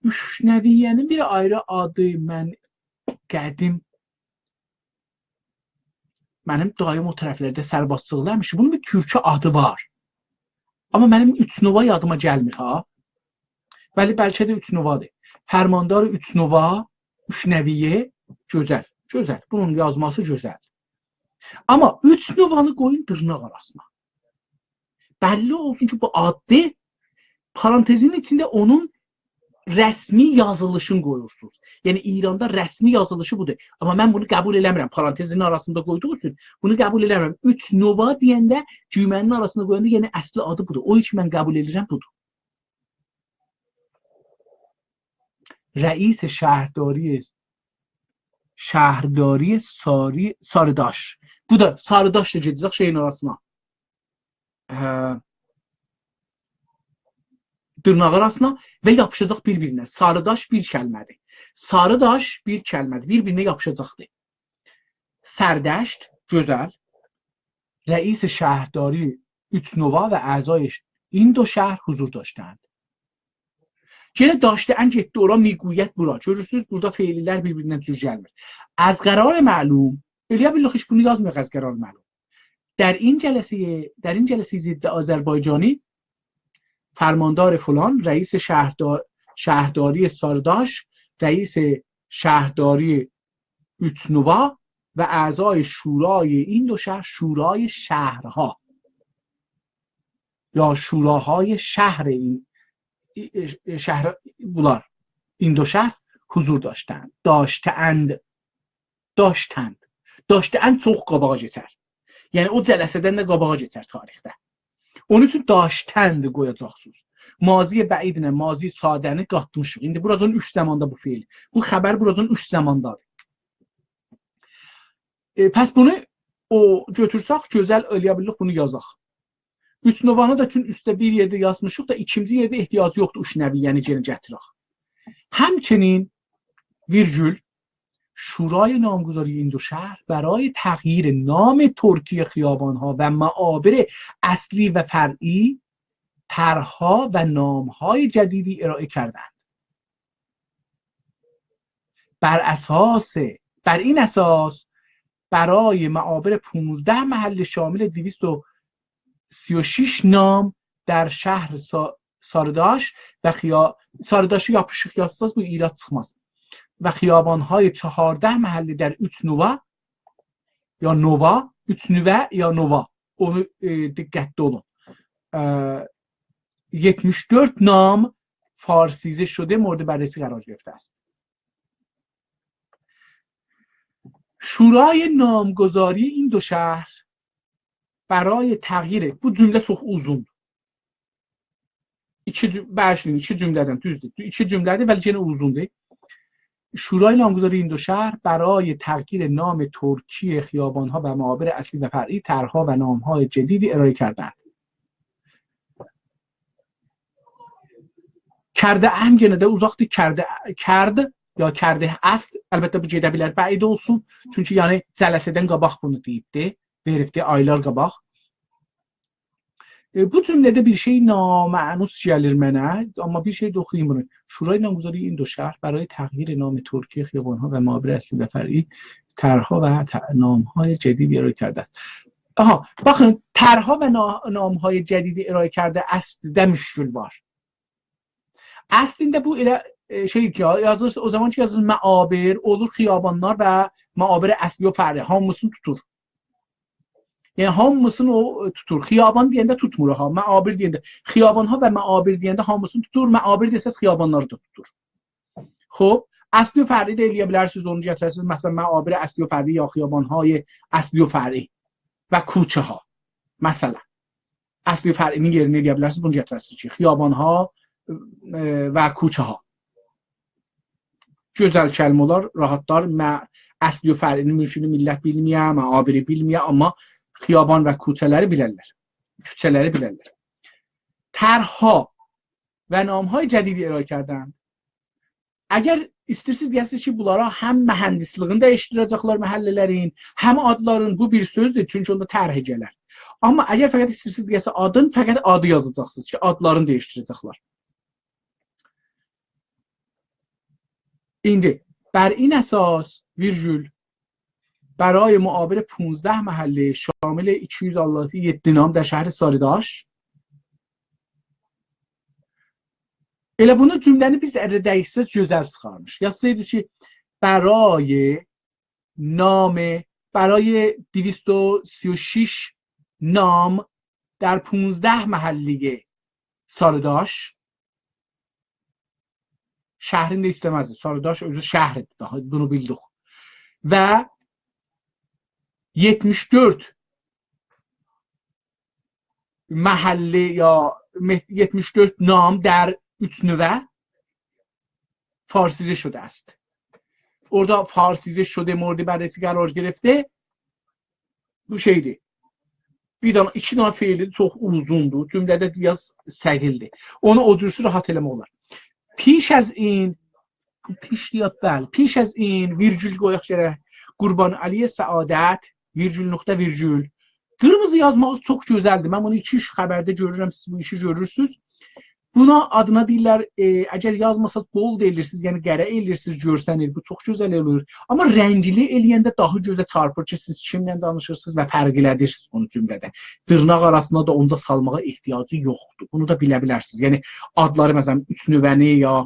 Üç nəviyyənin bir ayrı adı mən qədim mənim daim o tərəflərdə sərbazçılıqda həmişə bunun bir türkçə adı var. Amma mənim üç nuva yadıma gəlmir ha. Bəli, bəlkə də üç nuvadır. Fərmandar üç nuva, üç nəviyyə, gözəl, gözəl. Bunun yazması gözəl. Amma üç nuvanı qoyun dırnaq arasına. Bəlli olsun ki bu adı parantezin içində onun rəsmi yazılışını qoyursunuz. Yəni İranda rəsmi yazılışı budur. Amma mən bunu qəbul eləmirəm. Parantezin arasında qoyduğu üçün bunu qəbul eləmirəm. Üç nova deyəndə cümlənin arasında qoyanda yəni əsli adı budur. O üçün mən qəbul edirəm budur. رئیس şəhərdari Sarıdaş. Bu da Sarıdaş da gedəcək şeyin arasına. Dırnaq arasına və yapışacaq bir-birinə. Sarıdaş bir kəlmədir. Sarıdaş bir kəlmədir. Bir-birinə yapışacaqdır. Sərdəşt, gözəl. رئیس şəhərdari üç nova və əzای این دو şəhər huzur داشتند. Gene daştən getdi ora میگوید bura. Görürsünüz burada feillər bir-birindən cür gəlmir. از قرار معلوم eləyə bilərik heç bunu yazmıyor از قرار معلوم. در این جلسه ضد آذربایجانی فرماندار فلان رئیس شهرداری سارداش رئیس شهرداری اوتنووا و اعضای شورای این دو شهر شورای شهرها یا شوراهای شهر این شهر bunlar این دو شهر حضور داشتند داشتند çox qabağa keçər. Yəni o cələsədən də qabağa keçər tarixdə. Onun üçün daştənd qoyacaqsınız. Mazi bəidinə, mazi sadəni qatmışıq. İndi burazın üç zamanda bu feil. Bu xəbər burazın üç zamandadır. Pəs bunu götürsək, gözəl eləyə bilirik, bunu yazaq. Üç novanı da üçün üstdə bir yerdə yazmışıq da ikinci yerdə ehtiyacı yoxdur üç nəviyyəni gətirək. همچنین ویرگول شورای نامگذاری این دو شهر برای تغییر نام ترکی خیابانها و معابر اصلی و فرعی طرح‌ها و نام‌های جدیدی ارائه کردند. بر این اساس برای معابر 15 محل شامل 236 نام در شهر سارداش و سارداشی yapışıq yazsaz bu irad çıxmaz. Və xiyabanهای 14 məhəlli در üç nuva ya nova, üç nüvə ya nova. Onu diqqətli olun. 74 nam فارسیزه شده مورد بررسی قرار گرفته است. شورای نامگذاری این دو شهر برای تغییر bu cümlə çox uzun. İki cümlədən düzdür. İki cümlədir ولی gene uzundur. شورای نامگذاری این دو شهر برای تغییر نام ترکی خیابان‌ها و معابر اصلی و فرعی طرح‌ها و نام‌های جدیدی ارائه کردند. Kərdə əm yenə də uzaqdır. Kərd ya kərdə əst əlbəttə bu gedə bilər. Bəid olsun. Çünki yəni cələsədən qabaq bunu deyibdi. Veribdi aylar qabaq. Bu cümlədə bir şey namənus gəlir mənə, amma bir şey də oxuyayım bunu. شورای نامگذاری این دو شهر برای تغییر نام ترکی خیابان‌ها و معابر اصلی و فرعی طرح‌ها و نام‌های جدیدی ارائه کرده است. Aha, baxın, طرح‌ها və نام‌های جدیدی ارائه کرده است demişgül var. Əslində bu elə şey ki, yazılırsa o zaman ki yazılır məabir, olur xiyabanlar və məabir əsli və fər'i hamısını tutur. Yəni hamısını o tutur. Xiyaban deyəndə tutmur ha. Məabir deyəndə xiyabanha və məabir deyəndə hamısını tutur. Məabir desəz xiyabanları da tutur. Xoş, əsli və fər'i də eləyə bilərsiniz, onu gətirəsiniz. Məsələn, məabir əsli və fər'i ya xiyabanhay əsli və fər'i və kuçaha. Məsələn, əsli və fər'inin yerini eləyə bilərsiniz, bunu gətirəsiniz ki, xiyabanha və kuçaha. Gözəl kəlmələr, rahatlar. Əsli və fər'inin mülkünü millət bilməyə, məabiri bilməyə, amma xiyaban və küçələri bilərlər. Küçələri bilərlər. Tərha və namhay cədidi ərəyə kərdən. Əgər istəyirsiniz deyəsiniz ki, bunlara həm mühəndisliğini dəyişdirəcəklər məhəllələrin, həm adların, bu bir sözdür, çünki onda tərh gələr. Amma əgər fəqət istəyirsiniz deyəsə adın, fəqət adı yazacaqsınız ki, adlarını dəyişdirəcəklər. İndi, bər in əsas, virgül, برای معابر 15 محله شامل 257 نام در şəhər Sarıdaş. Elə bunu cümləni biz dəyişsək gözəl çıxarmış. Yazsaydı ki, برای نام برای 236 نام در 15 محله Sarıdaş. Şəhrin də istəməzdi. Sarıdaş özü şəhridir. Daha bunu bildik. Və 74 mahalle ya 74 نام در 3 nüve فارسیزه شده است. orada فارسیزه شده مورد بررسی قرار گرفته. Bu şeydi. Bir dana iki dana feili çox uzundu. Cümlədə yaz səgildi. Onu o cürsü rahat eləmək olar. Piş az in پیش از این virgül qoyaq gərək Qurban Əliyə Səadət virgül nöqtə virgül. Qırmızı yazmaq çox gözəldir. Mən bunu iki iş xəbərdə görürəm, siz bu işi görürsünüz. Buna adına deyirlər, əgər yazmasanız bold eləyirsiniz, yəni qərə eləyirsiniz, görsənir. Bu çox gözəl olur. Amma rəngli eləyəndə daha gözəl çarpır ki, siz kimlə danışırsınız və fərqlədirsiniz bunu cümlədə. Dırnaq arasında da onda salmağa ehtiyacı yoxdur. Bunu da bilə bilərsiniz. Yəni adları məsələn 3 nüvəni ya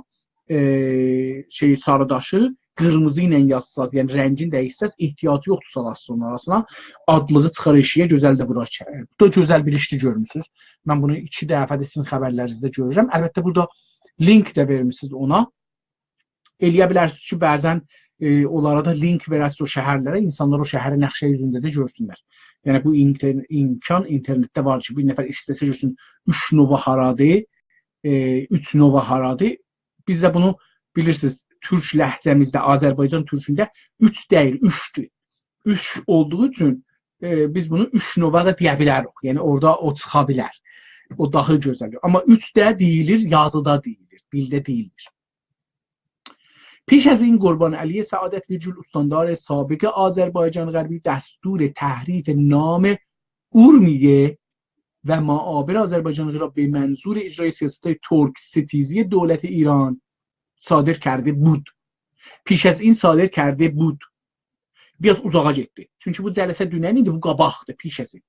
Sarıdaşı qırmızı ilə yazsaz, yəni rəngin dəyişsəz ehtiyacı yoxdur salasız onun arasına. Adlığı çıxar eşiyə, gözəl də vurar ki. Bu da gözəl bir işdir görmüsünüz. Mən bunu 2 dəfədə sizin xəbərlərinizdə görürəm. Əlbəttə burada link də vermişsiniz ona. Eləyə bilərsiniz ki, bəzən onlara da link verəsiniz o şəhərlərə, insanlar o şəhəri nəqşə yüzündə də görsünlər. Yəni bu imkan internetdə var ki, bir nəfər istəsə görsün 3 nova haradır, 3 nova haradır. Biz də bunu bilirsiniz, Türk ləhcəmizdə, Azərbaycan türkündə 3 deyil, 3'dür. 3 olduğu üçün biz bunu 3 nova da deyə bilərik. Yəni orada o çıxa bilər. O daha gözəldir. Amma 3 də deyilir, yazıda deyilir, dildə deyilir. پیش از این قربان علی سعادت ویجول استاندار سابق آذربایجان غربی دستور تحریف نام اورمیه و معابر آذربایجان غربی را به منظور اجرای سیاست‌های ترک ستیزی دولت ایران صادر کرده بود. پیش از این صادر کرده بود. Biraz uzağa getdi. Çünki bu cələsə dünən idi, bu qabaqdır, پیش از این.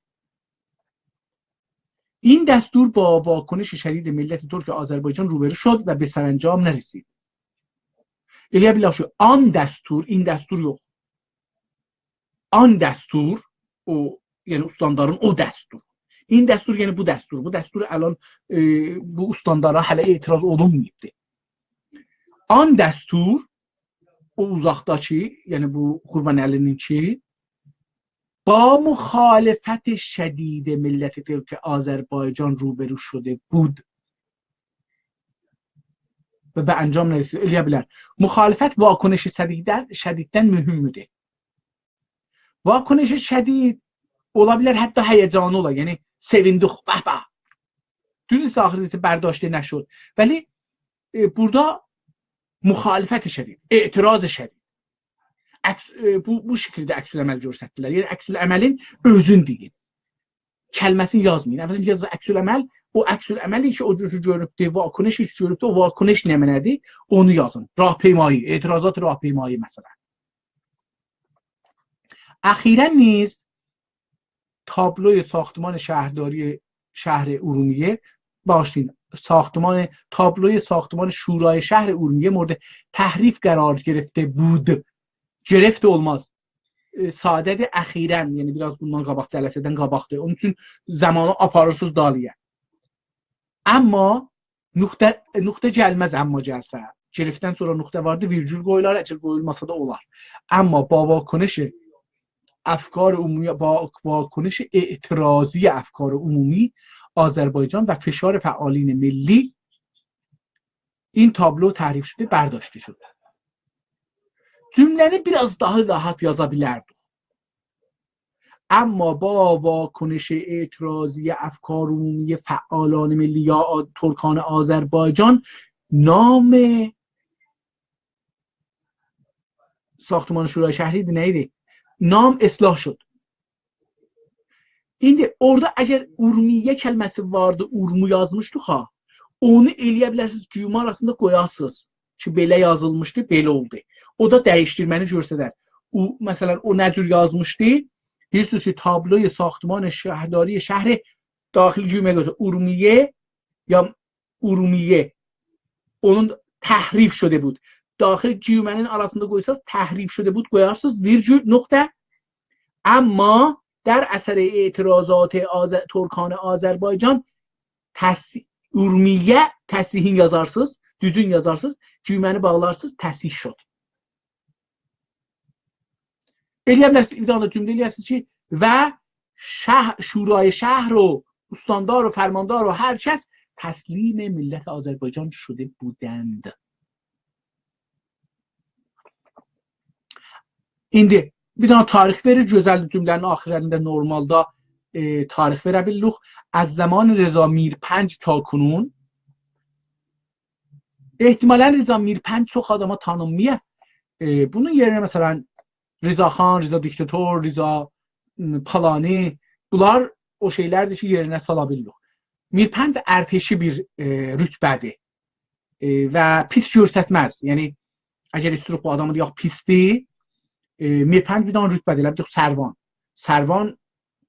این دستور با واکنش شدید ملت ترک آذربایجان روبرو شد و به سرانجام نرسید. Eləyə bilər ki, an dəstur, in dəstur yox. An dəstur, o, yəni ustandarın o dəstur. این دستور یعنی bu dəstur الان bu ustandara hələ etiraz olunmayıbdı. An dəstur o uzaqdakı, yəni bu Qurbanəlininki با مخالفت شدید ملت ترک آذربایجان روبرو شده بود و به انجام نرسید. eləyə bilər. Muhalefet vakonişi şədiddən mühümdür. Vakonişi şədid ola bilər, hətta həyəcanı ola. Yəni sevindik, bəh. Düz isə axırıncı bərdاشته نشد. ولی burada muhalefet şədid, etiraz şədid. Bu şəkildə əksül əməl göstərdilər. Yəni əksül əməlin özün deyin. Kəlməsini yazmayın. Əvvəlcə yazın əksül əməl. O əksül əməli ki o cür görübdü, vakoneş görübdü, o vakoneş nə mənədir? Onu yazın. Rahpeymayı, etirazat rahpeymayı məsələn. اخیراً نیز تابلوی ساختمان شهرداری شهر ارومیه باشین تابلوی ساختمان شورای شهر ارومیه مورد تحریف قرار گرفته بود. گرفته olmaz. Sadədir əxirən, yəni biraz bundan qabaq cələsədən qabaqdır. Onun üçün zamanı aparırsız dalıya. Amma nöqtə gəlməz amma gəlsə. Girifdən sonra nöqtə vardı, virgül qoyular, əgər qoyulmasa da olar. Amma با واکنش افکار عمومی با واکنش اعتراضی افکار عمومی آذربایجان و فشار فعالین ملی این تابلو تحریف شده برداشته شده. Cümləni biraz daha rahat yaza bilərdik. Amma با واکنش اعتراضی افکار عمومی فعالان ملی یا ترکان آذربایجان نام ساختمان شورای شهری neydi? Nam اصلاح شد. İndi orada əgər Urmiyə kəlməsi vardı, Urmu yazmışdıq ha. Onu eləyə bilərsiniz ki, yuma arasında qoyarsınız ki, belə yazılmışdı, belə oldu. O da dəyişdirməni göstərər. Məsələn, o nə cür yazmışdı? Deyirsiniz ki, tabloy ساختمان شهرداری شهر daxili cümləyə qoysa Urmiyə ya Urmiyə. Onun təhrif şödə بود. Daxil cümlənin arasında qoysanız təhrif şödə بود qoyarsınız virgül nöqtə. Amma در اثر اعتراضات ترکان آذربایجان Urmiyə təsrihin yazarsınız, düzün yazarsınız, cümləni bağlarsınız, təsrih şod. Eləyə bilərsiniz, bir daha da cümlə eləyəsiniz ki, və şurای şهر و ustandar و فرماندار و هر کس تسلیم ملت آذربایجان شده بودند. İndi bir dənə tarix verir, gözəl cümlənin axirlərində normalda tarix verə bilirik. از زمان رضا میرپنج تا کنون احتمالاً رضا میرپنج çox adama tanınmıyor. Bunun yerinə məsələn Rıza Xan, Rıza Diktator, Rıza Palani bunlar o şeylərdir ki yerinə sala bilirik. Mirpənd ərteşi bir rütbədir və pis göstərməz. Yəni əgər istəyirik bu adamı deyək pisdir, Mirpənd bir dənə rütbədir, elə bilək Sərvan. Sərvan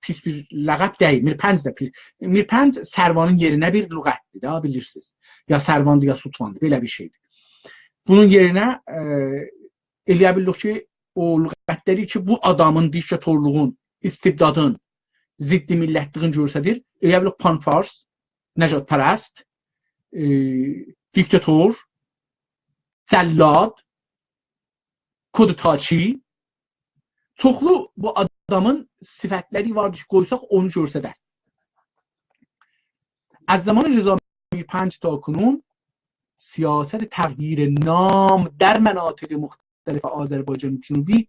pis bir ləqəb deyil, Mirpənd də pis. Mirpənd Sərvanın yerinə bir lüğətdir, da bilirsiniz. Ya Sərvandır ya Sutvandır, belə bir şeydir. Bunun yerinə eləyə bilirik ki, o lüğətləri ki, bu adamın diktatorluğun, istibdadın, ziddi millətliğin göstərir. Elə bilirik Panfars, Nəcadpərəst, diktator, cəllad, kodutaçi. Çoxlu bu adamın sifətləri vardır ki, qoysaq onu göstərər. از زمان رضا میرپنج تا کنون سیاست تغییر نام در مناطق مختلف آذربایجان جنوبی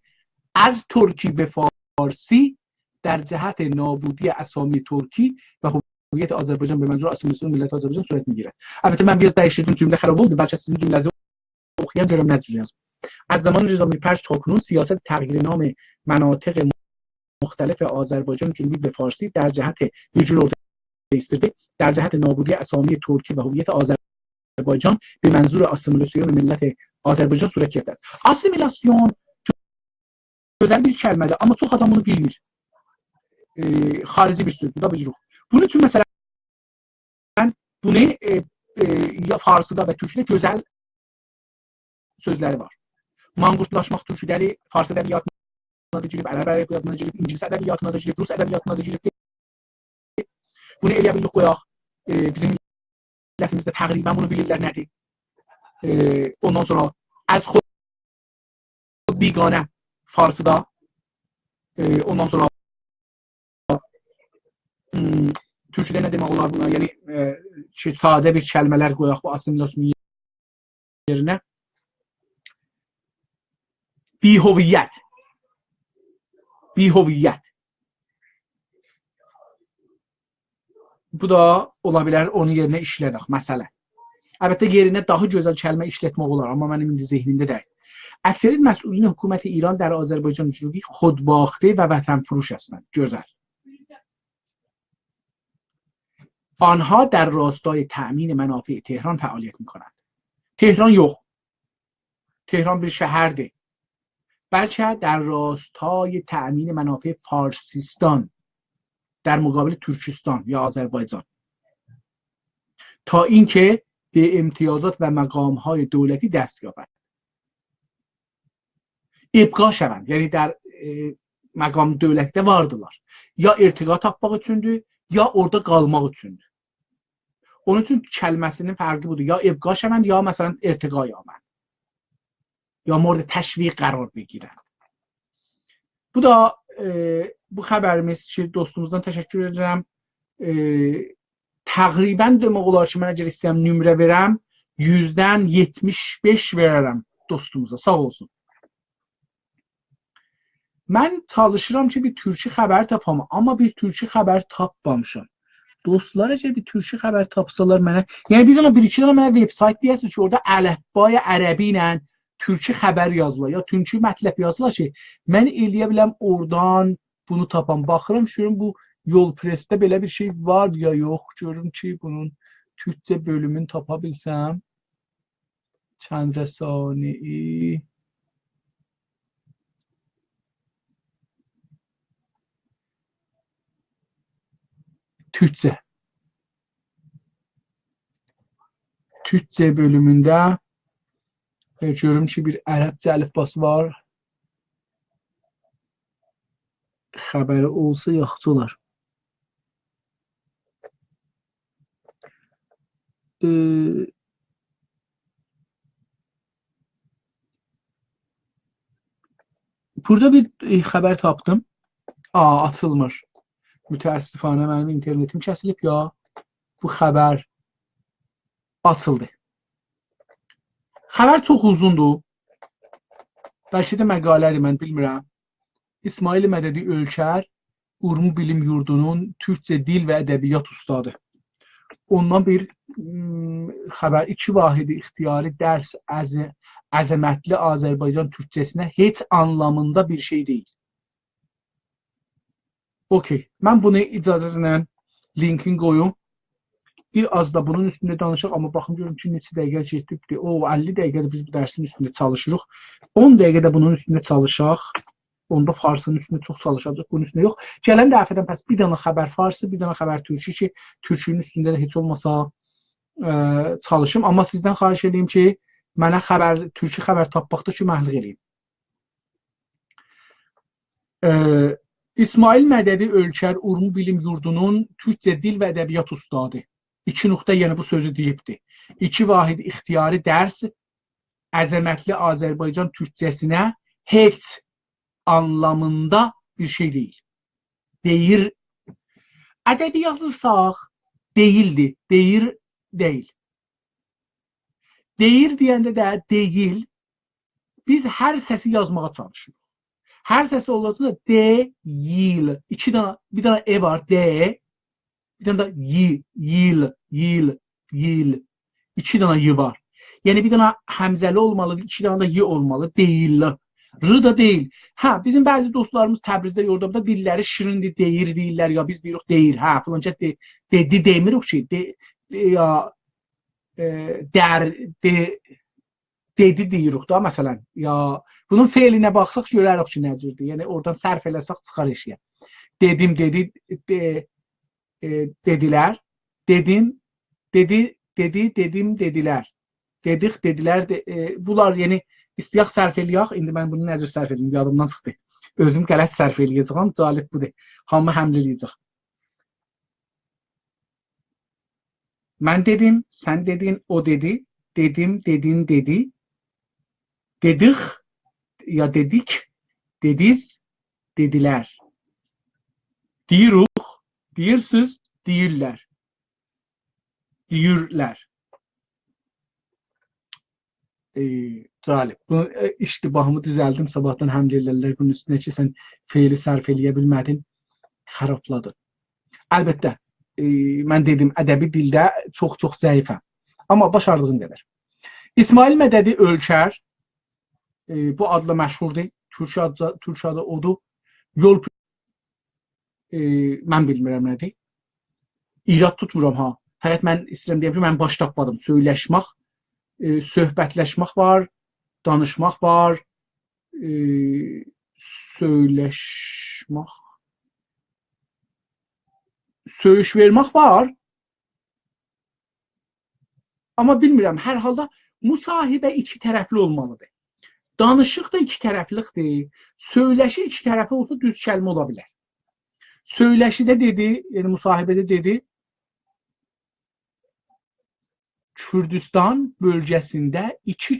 از ترکی به فارسی در جهت نابودی اسامی ترکی و هویت آذربایجان به منظور اسامیسیون ملت آذربایجان صورت میگیرد. البته من بیاز دقیقاً جمله خراب بود، بچه sizin cümlenizi okuyam görəm nə düzgün yazım. از زمان رضا میرپنج تا کنون سیاست تغییر نام مناطق مختلف آذربایجان جنوبی به فارسی در جهت در جهت نابودی اسامی ترکی و هویت آذربایجان به منظور اسیمیلاسیون ملت آذربایجان صورت گرفته است. اسیمیلاسیون gözəl bir kəlmədir, amma çox adam bunu bilmir. Xarici bir sözdür, da bilirik. Bunun üçün məsələn bunu ya farsıda və türkçədə gözəl sözləri var. Manqurtlaşmaq türkçələri fars ədəbiyyatına da girib, ərəb ədəbiyyatına da girib, ingilis ədəbiyyatına da girib, rus ədəbiyyatına da girib. Bunu eləyə bildik qoyaq. Bizim millətimizdə təqribən bunu bilirlər nədir. Ondan sonra az xod biganə Farsıda. Ondan sonra Türkçədə nə demək olar buna? Yəni sadə bir kəlmələr qoyaq bu assimilyasiya yerinə. Bihoviyyət. Bihoviyyət. Bu da ola bilər onun yerinə işlədək, məsələn. Əlbəttə yerinə daha gözəl kəlmə işlətmək olar, amma mənim indi zehnimdə deyil. Əksəriyyət məsulun hökuməti İran در آذربایجان جنوبی خودباخته و وطنفروش هستند. gözəl. آنها در راستای تأمین منافع تهران فعالیت می‌کنند. تهران yox. تهران bir şəhərdir. بلکه در راستای تأمین منافع فارسیستان در مقابل ترکستان یا آذربایجان تا اینکه به امتیازات و مقام‌های دولتی دست یابند. ابقا şəvənd, yəni در məqam dövlətdə vardılar. Ya irtiqa tapmaq üçündür, ya orada qalmaq üçündür. Onun üçün kəlməsinin fərqi budur. Ya ابقا şəvənd, ya məsələn irtiqa yabən. Ya mورد təşviq qərar بگیرند. Bu da bu xəbərimiz ki, dostumuzdan təşəkkür edirəm. Təqribən demək olar ki, mən əgər istəyəm nömrə verəm, 100-dən 75 verərəm dostumuza. Sağ olsun. Mən çalışıram ki, bir türkçü xəbər tapam, amma bir türkçü xəbər tapmamışam. Dostlar, əgər bir türkçü xəbər tapsalar mənə, yəni bir dənə bir-iki dənə mənə veb-sayt deyəsiniz ki, orada əlifbay ərəbi ilə türkçü xəbər yazılar, ya türkçü mətləb yazılar ki, mən eləyə biləm oradan bunu tapam. Baxıram, görüm bu Yol Pressdə belə bir şey var ya yox, görüm ki, bunun türkçə bölümünü tapa bilsəm. Çənd rəsani. Türkçe. Türkçe bölümündə görürüm ki, bir ərəbcə əlifbası var. Xəbəri olsa yaxşı olar. Burada bir xəbər tapdım. Açılmır. Mütəəssifanə mənim internetim kəsilib ya. Bu xəbər açıldı. Xəbər çox uzundur. Bəlkə də məqalədir, mən bilmirəm. İsmail Mədədi Ölkər, Urmu Bilim Yurdunun Türkçə dil və ədəbiyyat ustadı. Ondan bir xəbər, 2 vahidi ixtiyari dərs əzəmətli Azərbaycan türkçəsinə heç anlamında bir şey deyil. Okey, mən bunu icazəsilə linkin qoyum. Bir az da bunun üstündə danışaq, amma baxım görüm ki, neçə dəqiqə keçdi. 50 dəqiqədə biz bu dərsin üstündə çalışırıq. 10 dəqiqədə bunun üstündə çalışaq. Onda farsının üstündə çox çalışacaq, bunun üstündə yox. Gələn dəfədən pəs bir dənə xəbər farsı, bir dənə xəbər türkçü ki, türkçünün üstündə də heç olmasa çalışım. Amma sizdən xahiş edeyim ki, mənə türkçü xəbər tapmaqda köməklik edin. İsmail Mədədi Ölkər, Urmu Bilim Yurdunun Türkçə dil və ədəbiyyat ustadı. 2 nöqtə, yəni bu sözü deyibdir. 2 vahid ixtiyari dərs əzəmətli Azərbaycan türkçəsinə heç anlamında bir şey deyil. Deyir. Ədəbi yazırsaq deyildi, deyir, deyil. Deyir deyəndə də deyil. Biz hər səsi yazmağa çalışırıq. Hər səsi olacaq da deyil. Bir dənə e var, de. Bir dənə də yil. 2 dənə y var. Yəni bir dənə həmzəli olmalı, 2 dənə də y olmalı, deyil. R da deyil. Hə, bizim bəzi dostlarımız Təbrizdə, Yordamda dilləri şirindir, deyir deyirlər, ya biz deyirik deyir. Hə, filanca dedi demirik ki, ya dedi deyirik da məsələn. Ya bunun feilinə baxsaq görərik ki, nə cürdür. Yəni oradan sərf eləsək çıxar eşiyə. Dedim, dedilər. Dedim, dedilər. Dedik, dedilər. Bunlar yəni İstəyək sərf eləyək. İndi mən bunu necə sərf edeyim? Yadımdan çıxdı. Özüm qələt sərf eləyəcəm. Cəlib budur. Hamı həml eləyəcək. Mən dedim, sən dedin, o dedi, dedim, dedin, dedi, dedik ya dedik, dediz, dedilər. Deyiruq, deyirsiniz, deyirlər. Deyirlər. Cəlib. Bu iştibahımı düzəldim. Sabahdan həmd edirlər. Bunun üstünə ki, sən feili sərf eləyə bilmədin. Xarabladın. Əlbəttə, mən dedim, ədəbi dildə çox-çox zəifəm. Amma başardığım qədər. İsmail Mədədi Ölkər, bu adla məşhurdur. Türk adı odur. Yol mən bilmirəm nədir. İrad tutmuram ha. Fəqət mən istəyirəm deyəm ki, mən baş tapmadım. Söyləşmək, söhbətləşmək var, danışmaq var, söyləşmək, söyüş vermək var. Amma bilmirəm, hər halda müsahibə iki tərəfli olmalıdır. Danışıq da iki tərəflidir. Söyləşi iki tərəfli olsa düz kəlmə ola bilər. Söyləşidə dedi, yəni müsahibədə dedi, Kürdistan bölgəsində iki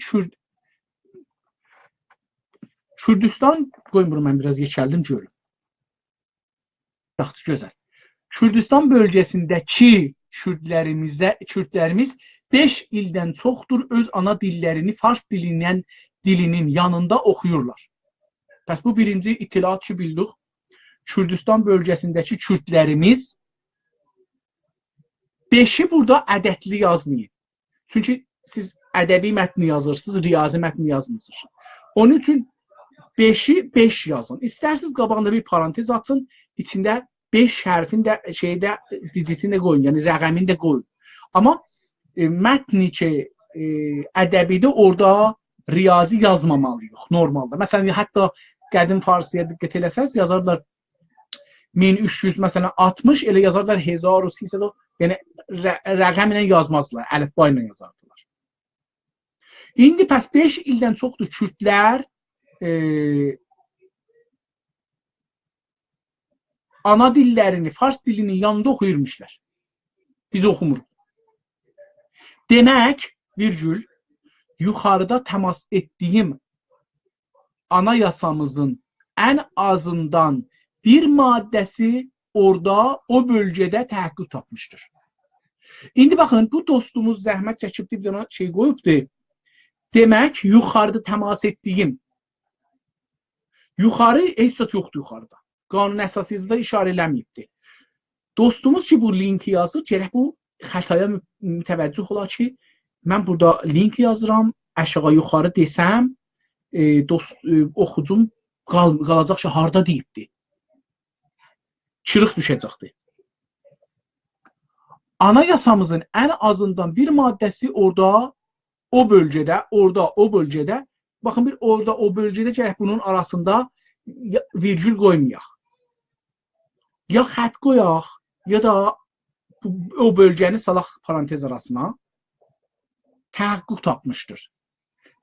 Kürdistan, qoymuram mən biraz geçəldim görüm. Yaxşı, gözəl. Kürdistan bölgəsindəki Kürdlərimiz 5 ildən çoxdur öz ana dillərini Fars dilinin yanında oxuyurlar. Bəs bu birinci itilat ki bildik. Kürdistan bölgəsindəki Kürdlərimiz 5-i burada ədədli yazmayın. Çünki siz ədəbi mətni yazırsınız, riyazi mətni yazmırsınız. Onun üçün 5-i 5 yazın. İstərsiniz qabağında bir parantez açın, içində 5 hərfin də digitini də qoyun, yəni rəqəmini də qoyun. Amma mətni ki ədəbidə orada riyazi yazmamalıyıq normalda. Məsələn, hətta qədim farsıya diqqət eləsəz, yazarlar 1300, məsələn 60, elə yazarlar 1300, yəni rəqəm ilə yazmazlar, əlifba ilə yazardılar. İndi pəs 5 ildən çoxdur Kürdlər ana dillərini Fars dilinin yanında oxuyurmuşlar. Biz oxumuruq. Demək, virgül, yuxarıda təmas etdiyim anayasamızın ən azından bir maddəsi orada, o bölgədə təhəqqüq tapmışdır. İndi baxın, bu dostumuz zəhmət çəkib bir dənə şey qoyubdur. Demək, yuxarıda təmas etdiyim. Yuxarı, ehsat yoxdur yuxarıda. Qanun əsasında işarə eləməyibdir. Dostumuz ki, bu linki yazır, gərək bu xətaya mütəvəccüh olar ki, mən burada link yazıram, aşağı yuxarı desəm, oxucum qalacaq ki, harda deyibdir. Çırıq düşəcəkdir. Anayasamızın ən azından bir maddəsi orada, o bölgədə, o bölgədə, baxın bir orada, o bölgədə gərək bunun arasında virgül qoymayaq. Ya xət qoyaq, ya da o bölgəni salaq parantez arasına təhəqqüq tapmışdır.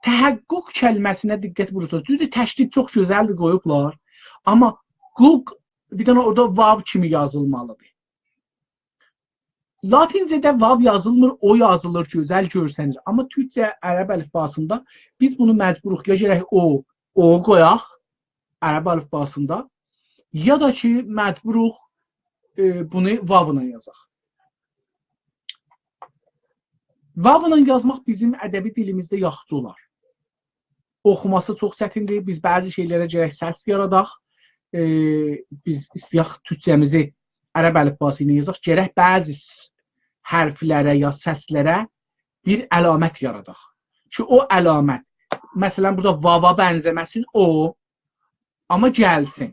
Təhəqqüq kəlməsinə diqqət vurursunuz. Düzdür, təşkil çox gözəldir qoyublar. Amma qulq bir dənə orada vav kimi yazılmalıdır. Latincədə vav yazılmır, o yazılır, gözəl görsənir. Amma türkcə ərəb əlifbasında biz bunu məcburuq. Ya gərək o qoyaq ərəb əlifbasında, ya da ki məcburuq bunu vavla yazaq. Vavla yazmaq bizim ədəbi dilimizdə yaxşı olar. Oxuması çox çətindir. Biz bəzi şeylərə gərək səs yaradaq. Biz istəyək türkcəmizi ərəb əlifbası ilə yazaq. Gərək bəzi hərflərə ya səslərə bir əlamət yaradaq. Ki o əlamət, məsələn burada vava bənzəməsin o, amma gəlsin.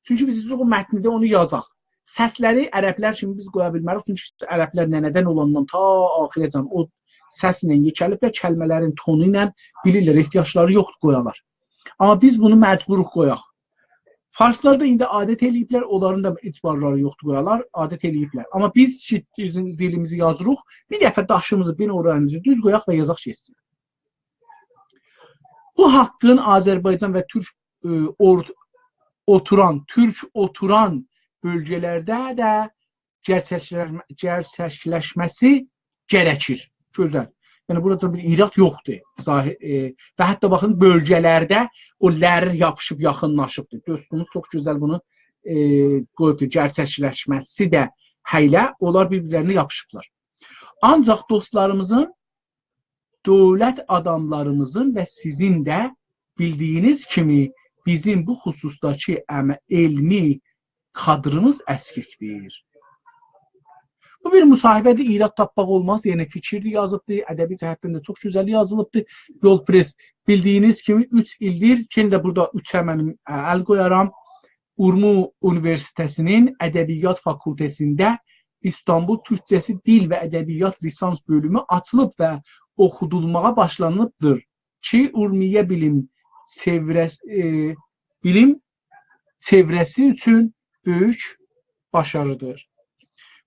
Çünki biz o mətnidə onu yazaq. Səsləri ərəblər kimi biz qoya bilmərik. Çünki ərəblər nənədən olandan ta axirəcən o səslə yekəliblər, kəlmələrin tonu ilə bilirlər, ehtiyacları yoxdur qoyalar. Amma biz bunu məcburuq qoyaq. Farslar da indi adət eləyiblər, onların da icbarları yoxdur qoyalar, adət eləyiblər. Amma biz dilimizi yazırıq, bir dəfə daşımızı, bir oranımızı düz qoyaq və yazaq geçsin. Bu haqqın Azərbaycan və Türk oturan bölgələrdə də gerçəkləşməsi gərəkir. Gözəl. Yəni burada bir irad yoxdur. Və hətta baxın bölgələrdə o lər yapışıb yaxınlaşıbdır. Dostumuz çox gözəl bunu qoyubdur. Gerçəkləşməsi də həylə onlar bir-birlərinə yapışıblar. Ancaq dostlarımızın, dövlət adamlarımızın və sizin də bildiyiniz kimi bizim bu xüsusdakı elmi kadrımız əskikdir. Bu bir müsahibədir, irad tapmaq olmaz. Yəni fikirli yazıbdır, ədəbi cəhətdən də çox gözəl yazılıbdır. Yol Press bildiyiniz kimi 3 ildir, ki də burada 3-ə mənim əl qoyaram. Urmu Universitetinin Ədəbiyyat Fakültəsində İstanbul Türkçəsi Dil və Ədəbiyyat Lisans bölümü açılıb və oxudulmağa başlanıbdır ki, Urmiyə bilim çevrəsi üçün böyük başarıdır.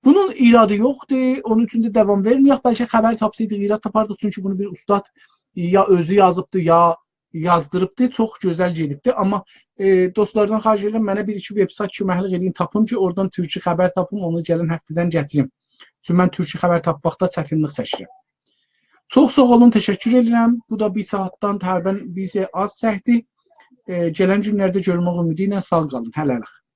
Bunun iradı yoxdur, onun üçün də davam verməyək. Bəlkə xəbər tapsaydıq, irad tapardıq. Çünki bunu bir ustad ya özü yazıbdır, ya yazdırıbdır. Çox gözəl gedibdir. Amma dostlardan xahiş edirəm, mənə bir-iki websayt köməklik edin, tapım ki, oradan türkçü xəbər tapım, onu gələn həftədən gətirim. Çünki mən türkçü xəbər tapmaqda çətinlik çəkirəm. Çox sağ olun, təşəkkür edirəm. Bu da bir saatdan təqribən bizə az çəkdi. Gələn günlərdə görmək ümidi ilə sağ qalın. Hələlik.